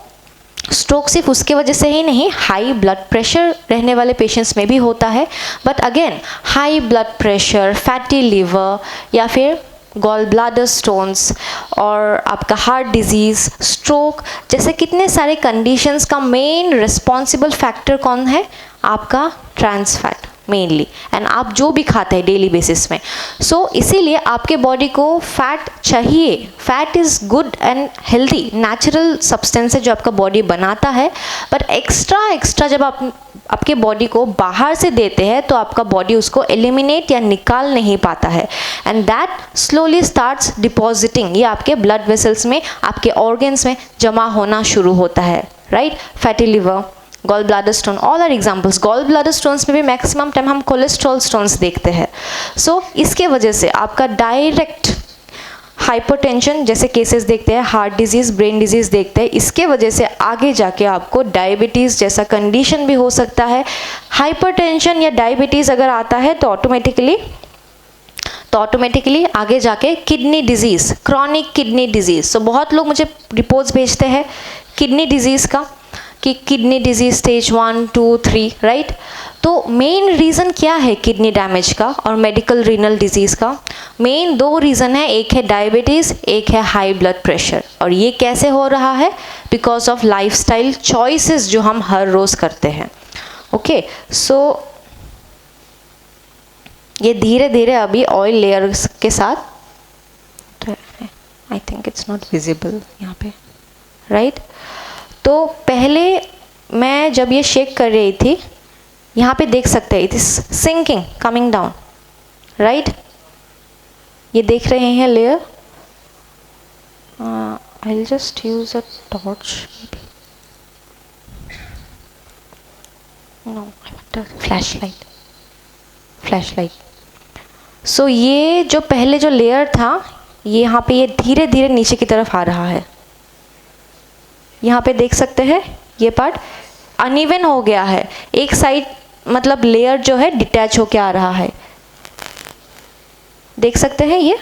स्ट्रोक सिर्फ उसके वजह से ही नहीं, हाई ब्लड प्रेशर रहने वाले पेशेंट्स में भी होता है। But again high blood pressure, fatty liver या फिर गॉल ब्लैडर स्टोन्स और आपका हार्ट डिजीज़, स्ट्रोक जैसे कितने सारे कंडीशंस का मेन रिस्पॉन्सिबल फैक्टर कौन है? आपका ट्रांस फैट मेनली, एंड आप जो भी खाते हैं डेली बेसिस में। सो इसीलिए आपके बॉडी को फैट चाहिए। Fat is good and healthy, natural substance है जो आपका बॉडी बनाता है। बट एक्स्ट्रा जब आप आपके बॉडी को बाहर से देते हैं तो आपका बॉडी उसको एलिमिनेट या निकाल नहीं पाता है, and that slowly starts depositing, ये आपके ब्लड वेसल्स में, आपके ऑर्गन्स में जमा होना शुरू होता है, right? Fatty liver, gall bladder stone, all are examples. Gall bladder stones में भी मैक्सिमम टाइम हम कोलेस्ट्रॉल स्टोन्स देखते हैं। सो इसके वजह से आपका डायरेक्ट हाइपरटेंशन जैसे केसेस देखते हैं, हार्ट डिजीज़, ब्रेन डिजीज़ देखते हैं, इसके वजह से आगे जाके आपको डायबिटीज़ जैसा कंडीशन भी हो सकता है। हाइपरटेंशन या डायबिटीज़ अगर आता है तो ऑटोमेटिकली आगे जाके kidney disease, chronic kidney disease. So बहुत लोग मुझे रिपोर्ट्स भेजते हैं किडनी डिजीज़ का, कि किडनी डिजीज स्टेज 1, 2, 3, राइट? तो मेन रीज़न क्या है किडनी डैमेज का और मेडिकल रीनल डिजीज़ का? मेन दो रीज़न है, एक है डायबिटीज़, एक है हाई ब्लड प्रेशर। और ये कैसे हो रहा है? बिकॉज ऑफ लाइफस्टाइल चॉइसेस जो हम हर रोज़ करते हैं। ओके, सो ये धीरे धीरे अभी ऑयल लेयर्स के साथ, I think it's not visible यहाँ पे, राइट? तो पहले मैं जब ये शेक कर रही थी, यहाँ पे देख सकते हैं it is sinking, coming down, right? ये देख रहे हैं layer. I will just use a torch, no I want a flashlight. So ये जो पहले जो लेयर था, ये यहाँ पे ये धीरे धीरे नीचे की तरफ आ रहा है। यहाँ पे देख सकते हैं ये पार्ट अनइवन हो गया है, एक साइड मतलब लेयर जो है डिटैच होके आ रहा है, देख सकते हैं ये।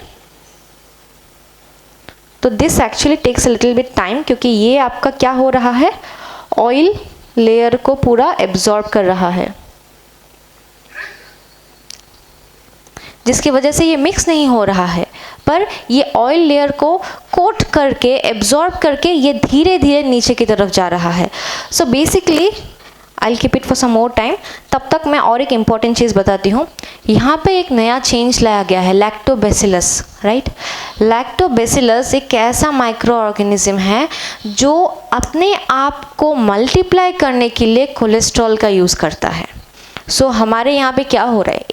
तो this actually takes a little bit time, क्योंकि ये आपका क्या हो रहा है, ऑयल लेयर को पूरा एब्जॉर्ब कर रहा है, जिसकी वजह से ये मिक्स नहीं हो रहा है, पर ये ऑयल लेयर को कोट करके एब्जॉर्ब करके ये धीरे धीरे नीचे की तरफ जा रहा है। So basically I will keep it for some more time. तब तक मैं और एक इम्पॉर्टेंट चीज़ बताती हूँ। यहाँ पे एक नया चेंज लाया गया है, लैक्टोबैसिलस, राइट। लैक्टोबैसिलस एक ऐसा माइक्रो ऑर्गेनिज्म है जो अपने आप को मल्टीप्लाई करने के लिए कोलेस्ट्रॉल का यूज़ करता है। सो हमारे यहाँ पे क्या हो रहा है,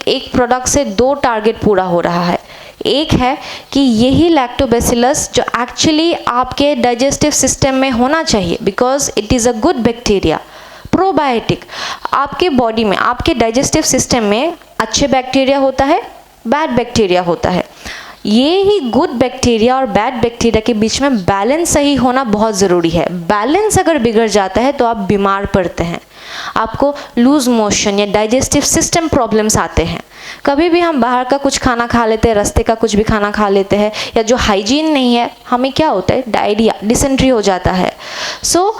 एक प्रोडक्ट से दो टारगेट पूरा हो रहा है। एक है कि यही लैक्टोबैसिलस जो एक्चुअली आपके डाइजेस्टिव सिस्टम में होना चाहिए, because it is a good bacteria, probiotic. आपके बॉडी में, आपके डाइजेस्टिव सिस्टम में अच्छे बैक्टीरिया होता है, बैड बैक्टीरिया होता है। ये ही गुड बैक्टीरिया और बैड बैक्टीरिया के बीच में बैलेंस सही होना बहुत ज़रूरी है। बैलेंस अगर बिगड़ जाता है तो आप बीमार पड़ते हैं, आपको लूज मोशन या डाइजेस्टिव सिस्टम प्रॉब्लम्स आते हैं। कभी भी हम बाहर का कुछ खाना खा लेते हैं, रास्ते का कुछ भी खाना खा लेते हैं, या जो हाइजीन नहीं है, हमें क्या होता है, डायरिया, डिसेंट्री हो जाता है। सो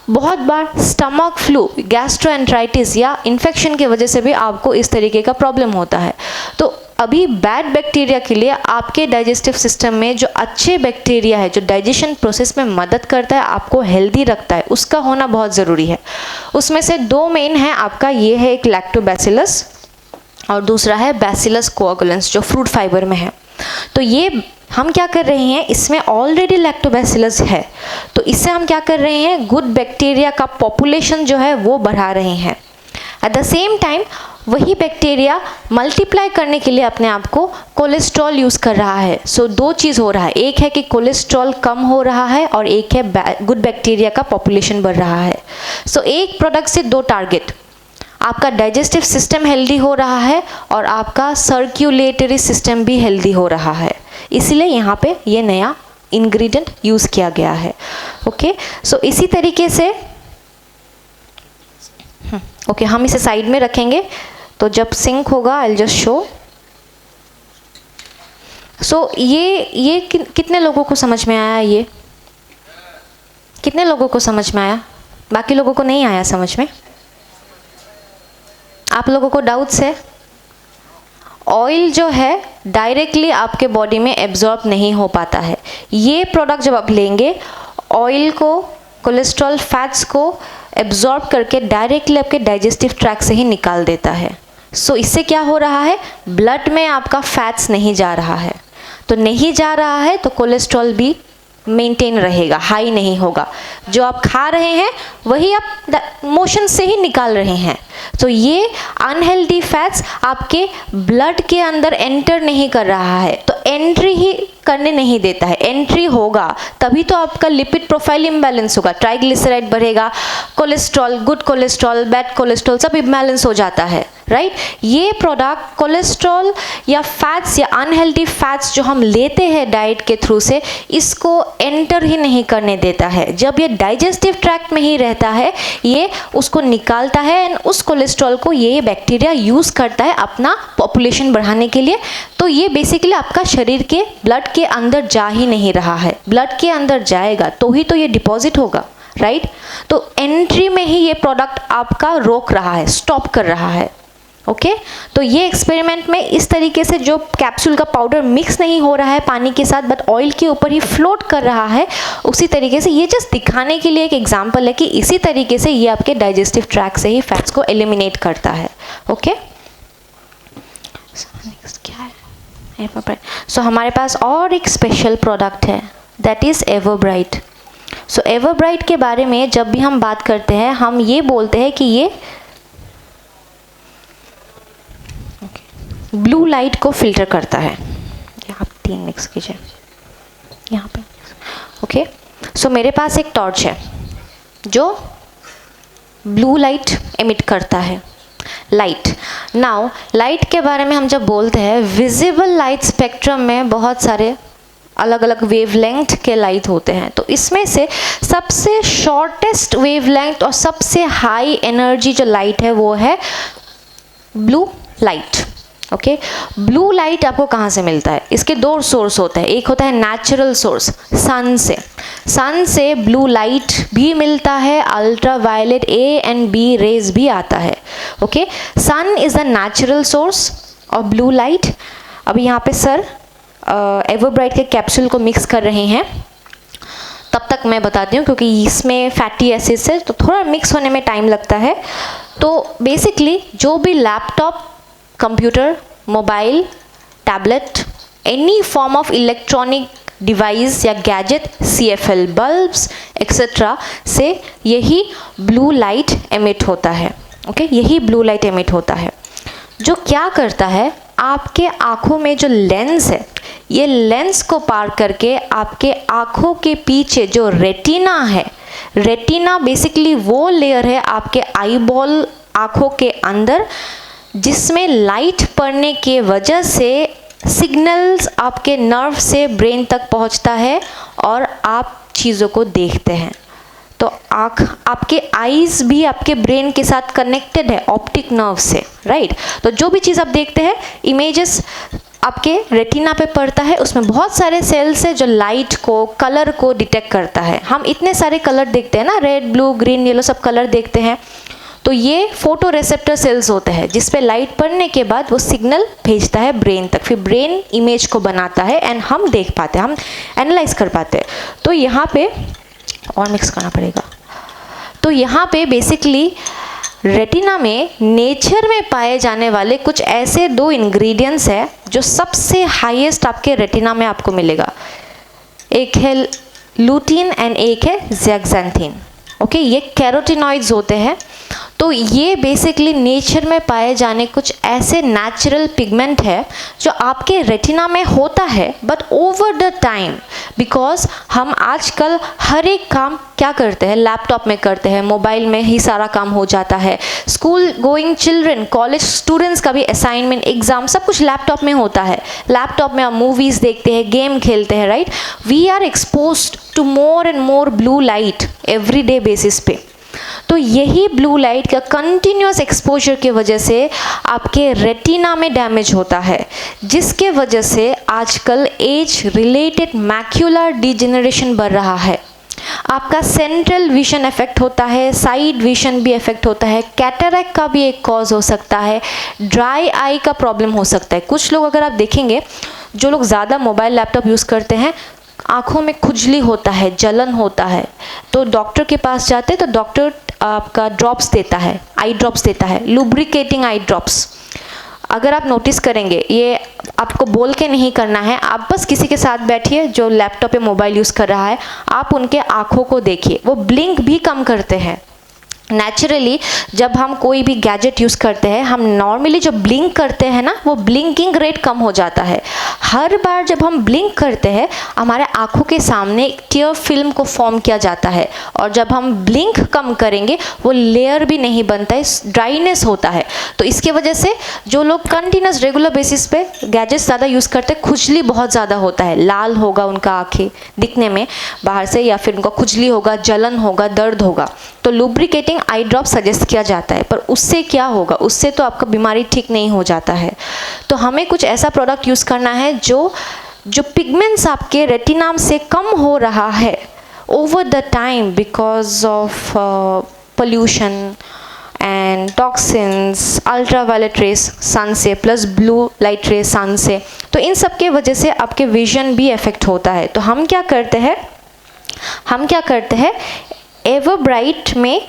बहुत बार स्टमक फ्लू, गैस्ट्रोएंटराइटिस या इन्फेक्शन की वजह से भी आपको इस तरीके का प्रॉब्लम होता है। तो अभी बैड बैक्टीरिया के लिए आपके डाइजेस्टिव सिस्टम में जो अच्छे बैक्टीरिया है, जो डाइजेशन प्रोसेस में मदद करता है, आपको हेल्दी रखता है, उसका होना बहुत ज़रूरी है। उसमें से दो मेन है आपका, ये है एक लैक्टोबैसिलस और दूसरा है बैसिलस कोआगुलेंस जो फ्रूट फाइबर में है। तो ये हम क्या कर रहे हैं, इसमें ऑलरेडी लैक्टोबैसिलस है, तो इससे हम क्या कर रहे हैं, गुड बैक्टीरिया का पॉपुलेशन जो है वो बढ़ा रहे हैं। एट द सेम टाइम वही बैक्टीरिया मल्टीप्लाई करने के लिए अपने आप को कोलेस्ट्रॉल यूज़ कर रहा है। सो दो चीज़ हो रहा है, एक है कि कोलेस्ट्रॉल कम हो रहा है और एक है गुड बैक्टीरिया का पॉपुलेशन बढ़ रहा है। सो एक प्रोडक्ट से दो टारगेट, आपका डाइजेस्टिव सिस्टम हेल्दी हो रहा है और आपका सर्क्यूलेटरी सिस्टम भी हेल्दी हो रहा है। इसलिए यहाँ पे ये नया इंग्रेडिएंट यूज़ किया गया है। ओके, सो इसी तरीके से ओके हम इसे साइड में रखेंगे, तो जब सिंक होगा आई विल जस्ट शो। सो ये कितने लोगों को समझ में आया, ये कितने लोगों को समझ में आया, बाकी लोगों को नहीं आया समझ में? आप लोगों को डाउट्स है? ऑयल जो है डायरेक्टली आपके बॉडी में एब्जॉर्ब नहीं हो पाता है। ये प्रोडक्ट जब आप लेंगे, ऑयल को, कोलेस्ट्रॉल, फैट्स को एब्जॉर्ब करके डायरेक्टली आपके डाइजेस्टिव ट्रैक्ट से ही निकाल देता है। सो इससे क्या हो रहा है, ब्लड में आपका फैट्स नहीं जा रहा है, तो नहीं जा रहा है तो कोलेस्ट्रॉल भी मेंटेन रहेगा, हाई नहीं होगा। जो आप खा रहे हैं वही आप मोशन से ही निकाल रहे हैं। तो ये अनहेल्दी फैट्स आपके ब्लड के अंदर एंटर नहीं कर रहा है, तो एंट्री ही करने नहीं देता है। एंट्री होगा तभी तो आपका लिपिड प्रोफाइल इम्बैलेंस होगा, ट्राइग्लिसराइड बढ़ेगा, cholesterol, good cholesterol, bad cholesterol सब इम्बैलेंस हो जाता है, राइट। ये प्रोडक्ट कोलेस्ट्रॉल या फैट्स या अनहेल्दी फैट्स जो हम लेते हैं डाइट के थ्रू से, इसको एंटर ही नहीं करने देता है। जब ये डाइजेस्टिव ट्रैक्ट में ही रहता है, ये उसको निकालता है एंड उस कोलेस्ट्रॉल को ये बैक्टीरिया यूज़ करता है अपना पॉपुलेशन बढ़ाने के लिए। तो ये बेसिकली आपका शरीर के ब्लड के अंदर जा ही नहीं रहा है। ब्लड के अंदर जाएगा तो ही तो ये डिपॉजिट होगा, राइट। तो एंट्री में ही ये प्रोडक्ट आपका रोक रहा है, स्टॉप कर रहा है। ओके, तो ये एक्सपेरिमेंट में इस तरीके से जो कैप्सूल का पाउडर मिक्स नहीं हो रहा है पानी के साथ, बट ऑयल के ऊपर ही फ्लोट कर रहा है, उसी तरीके से ये जस्ट दिखाने के लिए एक एग्जांपल है कि इसी तरीके से ये आपके डाइजेस्टिव ट्रैक्ट से ही फैट्स को एलिमिनेट करता है। ओके, क्या है? सो हमारे पास और एक स्पेशल प्रोडक्ट है, दैट इज़ एवरब्राइट। सो एवरब्राइट के बारे में जब भी हम बात करते हैं, हम ये बोलते हैं कि ये ब्लू लाइट को फिल्टर करता है। आप 3 मिक्स कीजिए यहाँ पे। ओके, सो मेरे पास एक टॉर्च है जो ब्लू लाइट एमिट करता है, लाइट। नाउ लाइट के बारे में हम जब बोलते हैं, विजिबल लाइट स्पेक्ट्रम में बहुत सारे अलग अलग वेवलेंथ के लाइट होते हैं। तो इसमें से सबसे शॉर्टेस्ट वेवलेंथ और सबसे हाई एनर्जी जो लाइट है वो है blue light. Okay, blue light आपको कहाँ से मिलता है? इसके दो सोर्स होते हैं। एक होता है नेचुरल सोर्स, सन से ब्लू लाइट भी मिलता है, ultraviolet A and B rays भी आता है। Okay, sun is the natural source of blue light. अभी यहाँ पे सर एवरब्राइट के कैप्सूल को मिक्स कर रहे हैं, तब तक मैं बताती हूँ क्योंकि इसमें फैटी एसिड्स है तो थोड़ा मिक्स होने में टाइम लगता है। तो बेसिकली जो भी laptop, computer, mobile, tablet, any form of electronic device या गैजेट, CFL बल्ब्स एक्सेट्रा से यही ब्लू लाइट एमिट होता है। ओके, यही ब्लू लाइट एमिट होता है जो क्या करता है, आपके आँखों में जो लेंस है, ये लेंस को पार करके आपके आँखों के पीछे जो रेटिना है, रेटिना बेसिकली वो लेयर है आपके आईबॉल आँखों के अंदर जिसमें लाइट पड़ने के वजह से सिग्नल्स आपके नर्व से ब्रेन तक पहुंचता है और आप चीज़ों को देखते हैं। तो आँख, आपके आईज भी आपके ब्रेन के साथ कनेक्टेड है ऑप्टिक नर्व से, राइट। तो जो भी चीज़ आप देखते हैं, इमेजेस आपके रेटिना पे पड़ता है, उसमें बहुत सारे सेल्स है जो लाइट को, कलर को डिटेक्ट करता है। हम इतने सारे कलर देखते हैं ना, रेड, ब्लू, ग्रीन, येलो, सब कलर देखते हैं। तो ये फोटो रिसेप्टर सेल्स होते हैं जिस पे लाइट पड़ने के बाद वो सिग्नल भेजता है ब्रेन तक, फिर ब्रेन इमेज को बनाता है एंड हम देख पाते हैं, हम एनालाइज कर पाते हैं। तो यहाँ पे और मिक्स करना पड़ेगा। तो यहाँ पे बेसिकली रेटिना में नेचर में पाए जाने वाले कुछ ऐसे दो इंग्रेडिएंट्स हैं जो सबसे हाईएस्ट आपके रेटिना में आपको मिलेगा। एक है लूटीन एंड एक है ज़ेक्सैंथिन। ओके, ये कैरोटिनॉइड्स होते हैं। तो ये बेसिकली नेचर में पाए जाने कुछ ऐसे नेचुरल पिगमेंट है जो आपके रेटिना में होता है, but over the time, because हम आजकल हर एक काम क्या करते हैं, लैपटॉप में करते हैं, मोबाइल में ही सारा काम हो जाता है। School going children, college students का भी असाइनमेंट, एग्जाम, सब कुछ लैपटॉप में होता है। लैपटॉप में हम मूवीज़ देखते हैं, गेम खेलते हैं, right. We are exposed to more and more blue light everyday basis पे। तो यही ब्लू लाइट का कंटिन्यूस एक्सपोजर की वजह से आपके रेटिना में डैमेज होता है, जिसके वजह से आजकल एज रिलेटेड मैक्यूलर डिजेनरेशन बढ़ रहा है। आपका सेंट्रल विजन इफेक्ट होता है, साइड विजन भी इफेक्ट होता है, कैटरैक्ट का भी एक कॉज हो सकता है, ड्राई आई का प्रॉब्लम हो सकता है। कुछ लोग अगर आप देखेंगे, जो लोग ज़्यादा मोबाइल लैपटॉप यूज़ करते हैं, आँखों में खुजली होता है, जलन होता है, तो डॉक्टर के पास जाते हैं तो डॉक्टर आपका ड्रॉप्स देता है, आई ड्रॉप्स देता है, लुब्रिकेटिंग आई ड्रॉप्स। अगर आप नोटिस करेंगे, ये आपको बोल के नहीं करना है, आप बस किसी के साथ बैठिए जो लैपटॉप पे मोबाइल यूज़ कर रहा है, आप उनके आँखों को देखिए, वो ब्लिंक भी कम करते हैं। नेचुरली जब हम कोई भी गैजेट यूज़ करते हैं, हम नॉर्मली जो ब्लिंक करते हैं ना, वो ब्लिंकिंग रेट कम हो जाता है। हर बार जब हम ब्लिंक करते हैं, हमारे आँखों के सामने एक टीयर फिल्म को फॉर्म किया जाता है, और जब हम ब्लिंक कम करेंगे वो लेयर भी नहीं बनता है, ड्राइनेस होता है। तो इसके वजह से जो लोग कंटिन्यूस रेगुलर बेसिस पे गैजेट्स ज़्यादा यूज़ करते हैं, खुजली बहुत ज़्यादा होता है, लाल होगा उनका आँखें दिखने में बाहर से, या फिर उनका खुजली होगा, जलन होगा, दर्द होगा। तो लुब्रिकेटिंग आई ड्रॉप सजेस्ट किया जाता है, पर उससे क्या होगा, उससे तो आपका बीमारी ठीक नहीं हो जाता है। तो हमें कुछ ऐसा प्रोडक्ट यूज़ करना है जो पिगमेंट्स आपके रेटिना से कम हो रहा है over the time because of pollution and toxins, ultraviolet rays sun से, plus blue light rays sun से। तो इन सब के वजह से आपके विजन भी इफेक्ट होता है। तो हम क्या करते हैं एवरब्राइट में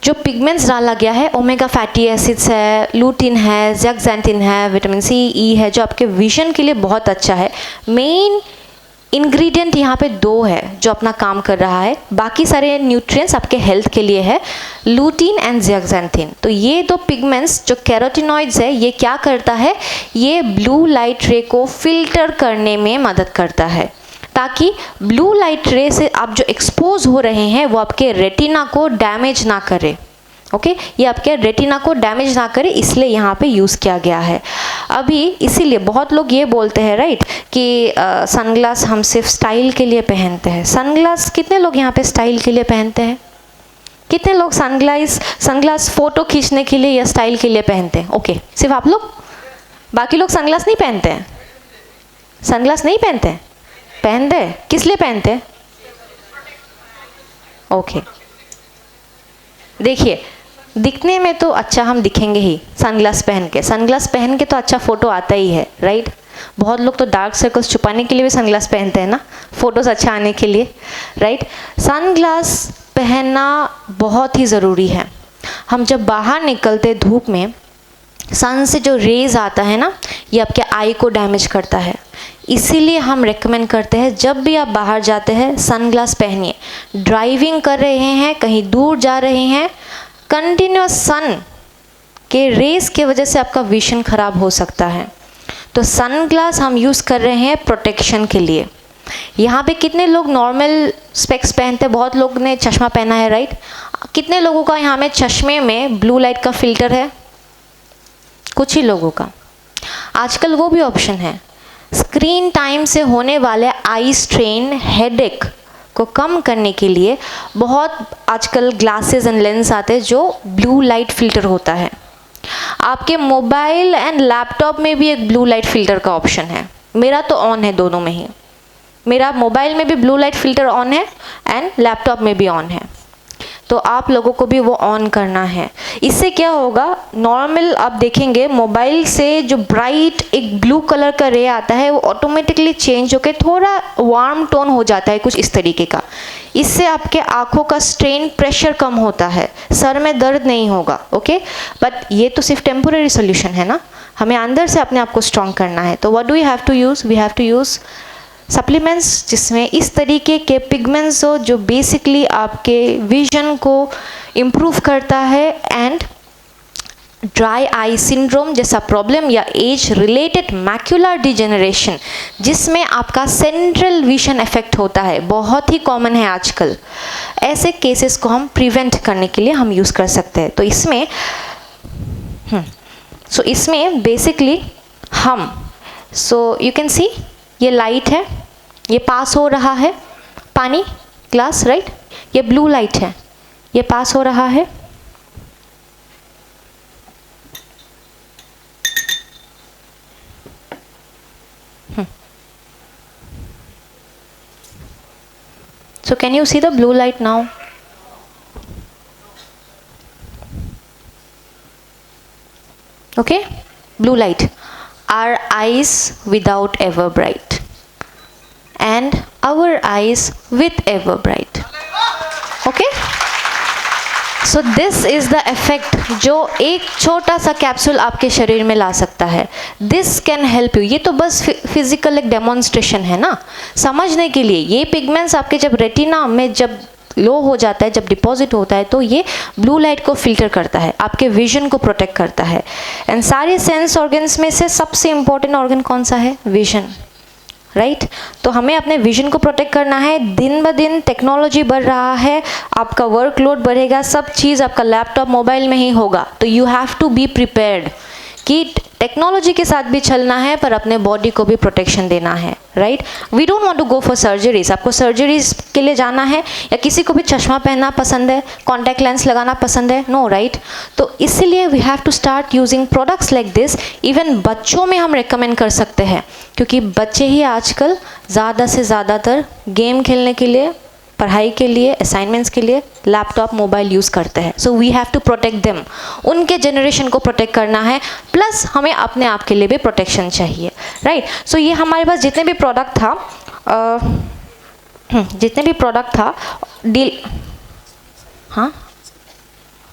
जो पिगमेंट्स डाला गया है, ओमेगा फैटी एसिड्स है, लूटिन है, ज़ेक्सैंथिन है, विटामिन सी, ई है, जो आपके विजन के लिए बहुत अच्छा है। मेन इंग्रेडिएंट यहाँ पे दो है जो अपना काम कर रहा है, बाकी सारे न्यूट्रिएंट्स आपके हेल्थ के लिए है, लूटिन एंड ज़ेक्सैंथिन। तो ये दो पिगमेंट्स जो कैरोटिनॉइड्स है, ये क्या करता है, ये ब्लू लाइट रे को फिल्टर करने में मदद करता है, ताकि ब्लू लाइट रे से आप जो एक्सपोज हो रहे हैं वो आपके रेटिना को डैमेज ना करे। ओके ये आपके रेटिना को डैमेज ना करे इसलिए यहाँ पे यूज़ किया गया है। अभी इसीलिए बहुत लोग ये बोलते हैं राइट कि सनग्लास हम सिर्फ स्टाइल के लिए पहनते हैं। सनग्लास कितने लोग यहाँ पे स्टाइल के लिए पहनते हैं? कितने लोग सनग्लास फ़ोटो खींचने के लिए या स्टाइल के लिए पहनते हैं? ओके सिर्फ आप लोग, बाकी लोग सनग्लास नहीं पहनते हैं? सनग्लास नहीं पहनते हैं? पहनते हैं, किस लिए पहनते हैं? ओके देखिए दिखने में तो अच्छा हम दिखेंगे ही सनग्लास पहन के, सनग्लास पहन के तो अच्छा फ़ोटो आता ही है राइट। बहुत लोग तो डार्क सर्कल्स छुपाने के लिए भी सनग्लास पहनते हैं ना, फ़ोटोज़ अच्छा आने के लिए राइट। सनग्लास पहनना बहुत ही ज़रूरी है। हम जब बाहर निकलते धूप में, सन से जो रेज़ आता है ना ये आपके आई को डैमेज करता है, इसीलिए हम रेकमेंड करते हैं जब भी आप बाहर जाते हैं सनग्लास पहनिए। ड्राइविंग कर रहे हैं, कहीं दूर जा रहे हैं, कंटिन्यूस सन के रेस के वजह से आपका विजन खराब हो सकता है। तो सनग्लास हम यूज़ कर रहे हैं प्रोटेक्शन के लिए। यहाँ पे कितने लोग नॉर्मल स्पेक्स पहनते हैं? बहुत लोग ने चश्मा पहना है राइट। कितने लोगों का यहाँ में चश्मे में ब्लू लाइट का फिल्टर है? कुछ ही लोगों का। आजकल वो भी ऑप्शन है। स्क्रीन टाइम से होने वाले आई स्ट्रेन, हेडेक को कम करने के लिए बहुत आजकल ग्लासेस एंड लेंस आते हैं जो ब्लू लाइट फिल्टर होता है। आपके मोबाइल एंड लैपटॉप में भी एक ब्लू लाइट फिल्टर का ऑप्शन है। मेरा तो ऑन है दोनों में ही। मेरा मोबाइल में भी ब्लू लाइट फिल्टर ऑन है एंड लैपटॉप में भी ऑन है, तो आप लोगों को भी वो ऑन करना है। इससे क्या होगा, नॉर्मल आप देखेंगे मोबाइल से जो ब्राइट एक ब्लू कलर का रे आता है वो ऑटोमेटिकली चेंज होकर थोड़ा वार्म टोन हो जाता है कुछ इस तरीके का। इससे आपके आँखों का स्ट्रेन प्रेशर कम होता है, सर में दर्द नहीं होगा। ओके बट ये तो सिर्फ टेम्पोररी सोल्यूशन है ना, हमें अंदर से अपने आप को स्ट्रॉन्ग करना है। तो what do we have to use? We have to use supplements जिसमें इस तरीके के पिगमेंट्स हो जो बेसिकली आपके विजन को इम्प्रूव करता है एंड ड्राई आई सिंड्रोम जैसा प्रॉब्लम या एज रिलेटेड मैक्यूलर डिजेनरेशन जिसमें आपका सेंट्रल विजन इफेक्ट होता है, बहुत ही कॉमन है आजकल। ऐसे केसेस को हम प्रिवेंट करने के लिए हम यूज़ कर सकते हैं। तो इसमें इसमें बेसिकली हम यू कैन सी ये लाइट है, ये पास हो रहा है पानी ग्लास राइट, ये ब्लू लाइट है, ये पास हो रहा है। So can you see the blue light now? Okay, blue light. Our eyes without ever bright and our eyes with ever bright. Okay, so this is the effect जो एक छोटा सा कैप्सूल आपके शरीर में ला सकता है। This can help you। ये तो बस फिजिकल एक डेमोन्स्ट्रेशन है ना, समझने के लिए। ये पिगमेंट्स आपके जब रेटिना में जब लो हो जाता है, जब डिपॉजिट होता है, तो ये ब्लू लाइट को फिल्टर करता है, आपके विजन को प्रोटेक्ट करता है। एंड सारे सेंस ऑर्गन्स में से सबसे इम्पोर्टेंट ऑर्गन कौन सा है? Vision right. तो हमें अपने विजन को प्रोटेक्ट करना है। दिन ब दिन टेक्नोलॉजी बढ़ रहा है, आपका वर्कलोड बढ़ेगा, सब चीज़ आपका लैपटॉप मोबाइल में ही होगा। तो you have to be prepared कि टेक्नोलॉजी के साथ भी चलना है पर अपने बॉडी को भी प्रोटेक्शन देना है right. We don't want to go for surgeries. आपको सर्जरीज के लिए जाना है या किसी को भी चश्मा पहनना पसंद है, कॉन्टैक्ट लेंस लगाना पसंद है? No right. तो इसीलिए we have to start using products like this. Even बच्चों में हम रेकमेंड कर सकते हैं क्योंकि बच्चे ही आजकल ज़्यादा से ज़्यादातर गेम खेलने के लिए, पढ़ाई के लिए, असाइनमेंट्स के लिए लैपटॉप मोबाइल यूज़ करते हैं। So we have to protect them. उनके जनरेशन को प्रोटेक्ट करना है, प्लस हमें अपने आप के लिए भी प्रोटेक्शन चाहिए राइट। सो ये हमारे पास जितने भी प्रोडक्ट था डील हाँ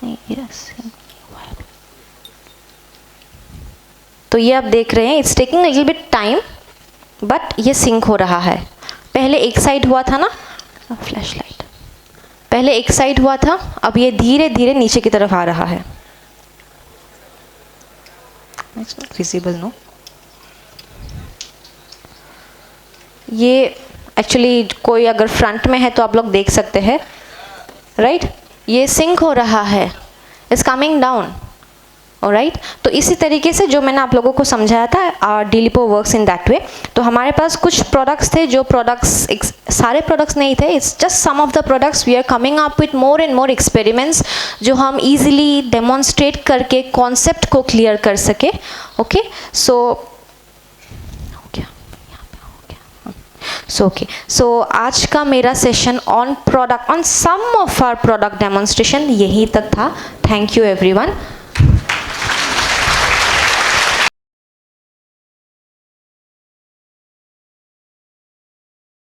यस। तो ये आप देख रहे हैं it's taking little bit time but ये सिंक हो रहा है। पहले एक साइड हुआ था ना, फ्लैश लाइट पहले एक साइड हुआ था, अब ये धीरे धीरे नीचे की तरफ आ रहा है। विजिबल नो, ये एक्चुअली कोई अगर फ्रंट में है तो आप लोग देख सकते हैं राइट। ये सिंक हो रहा है इज कमिंग डाउन। ऑलराइट, तो इसी तरीके से जो मैंने आप लोगों को समझाया था, डीलिपो वर्क्स इन दैट वे। तो हमारे पास कुछ प्रोडक्ट्स थे, जो प्रोडक्ट्स सारे प्रोडक्ट्स नहीं थे, it's just some of the products. We are coming up with more and more experiments जो हम इजीली डेमोन्स्ट्रेट करके कॉन्सेप्ट को क्लियर कर सके। ओके, सो आज का मेरा session on some of our product demonstration यही तक था। Thank you everyone.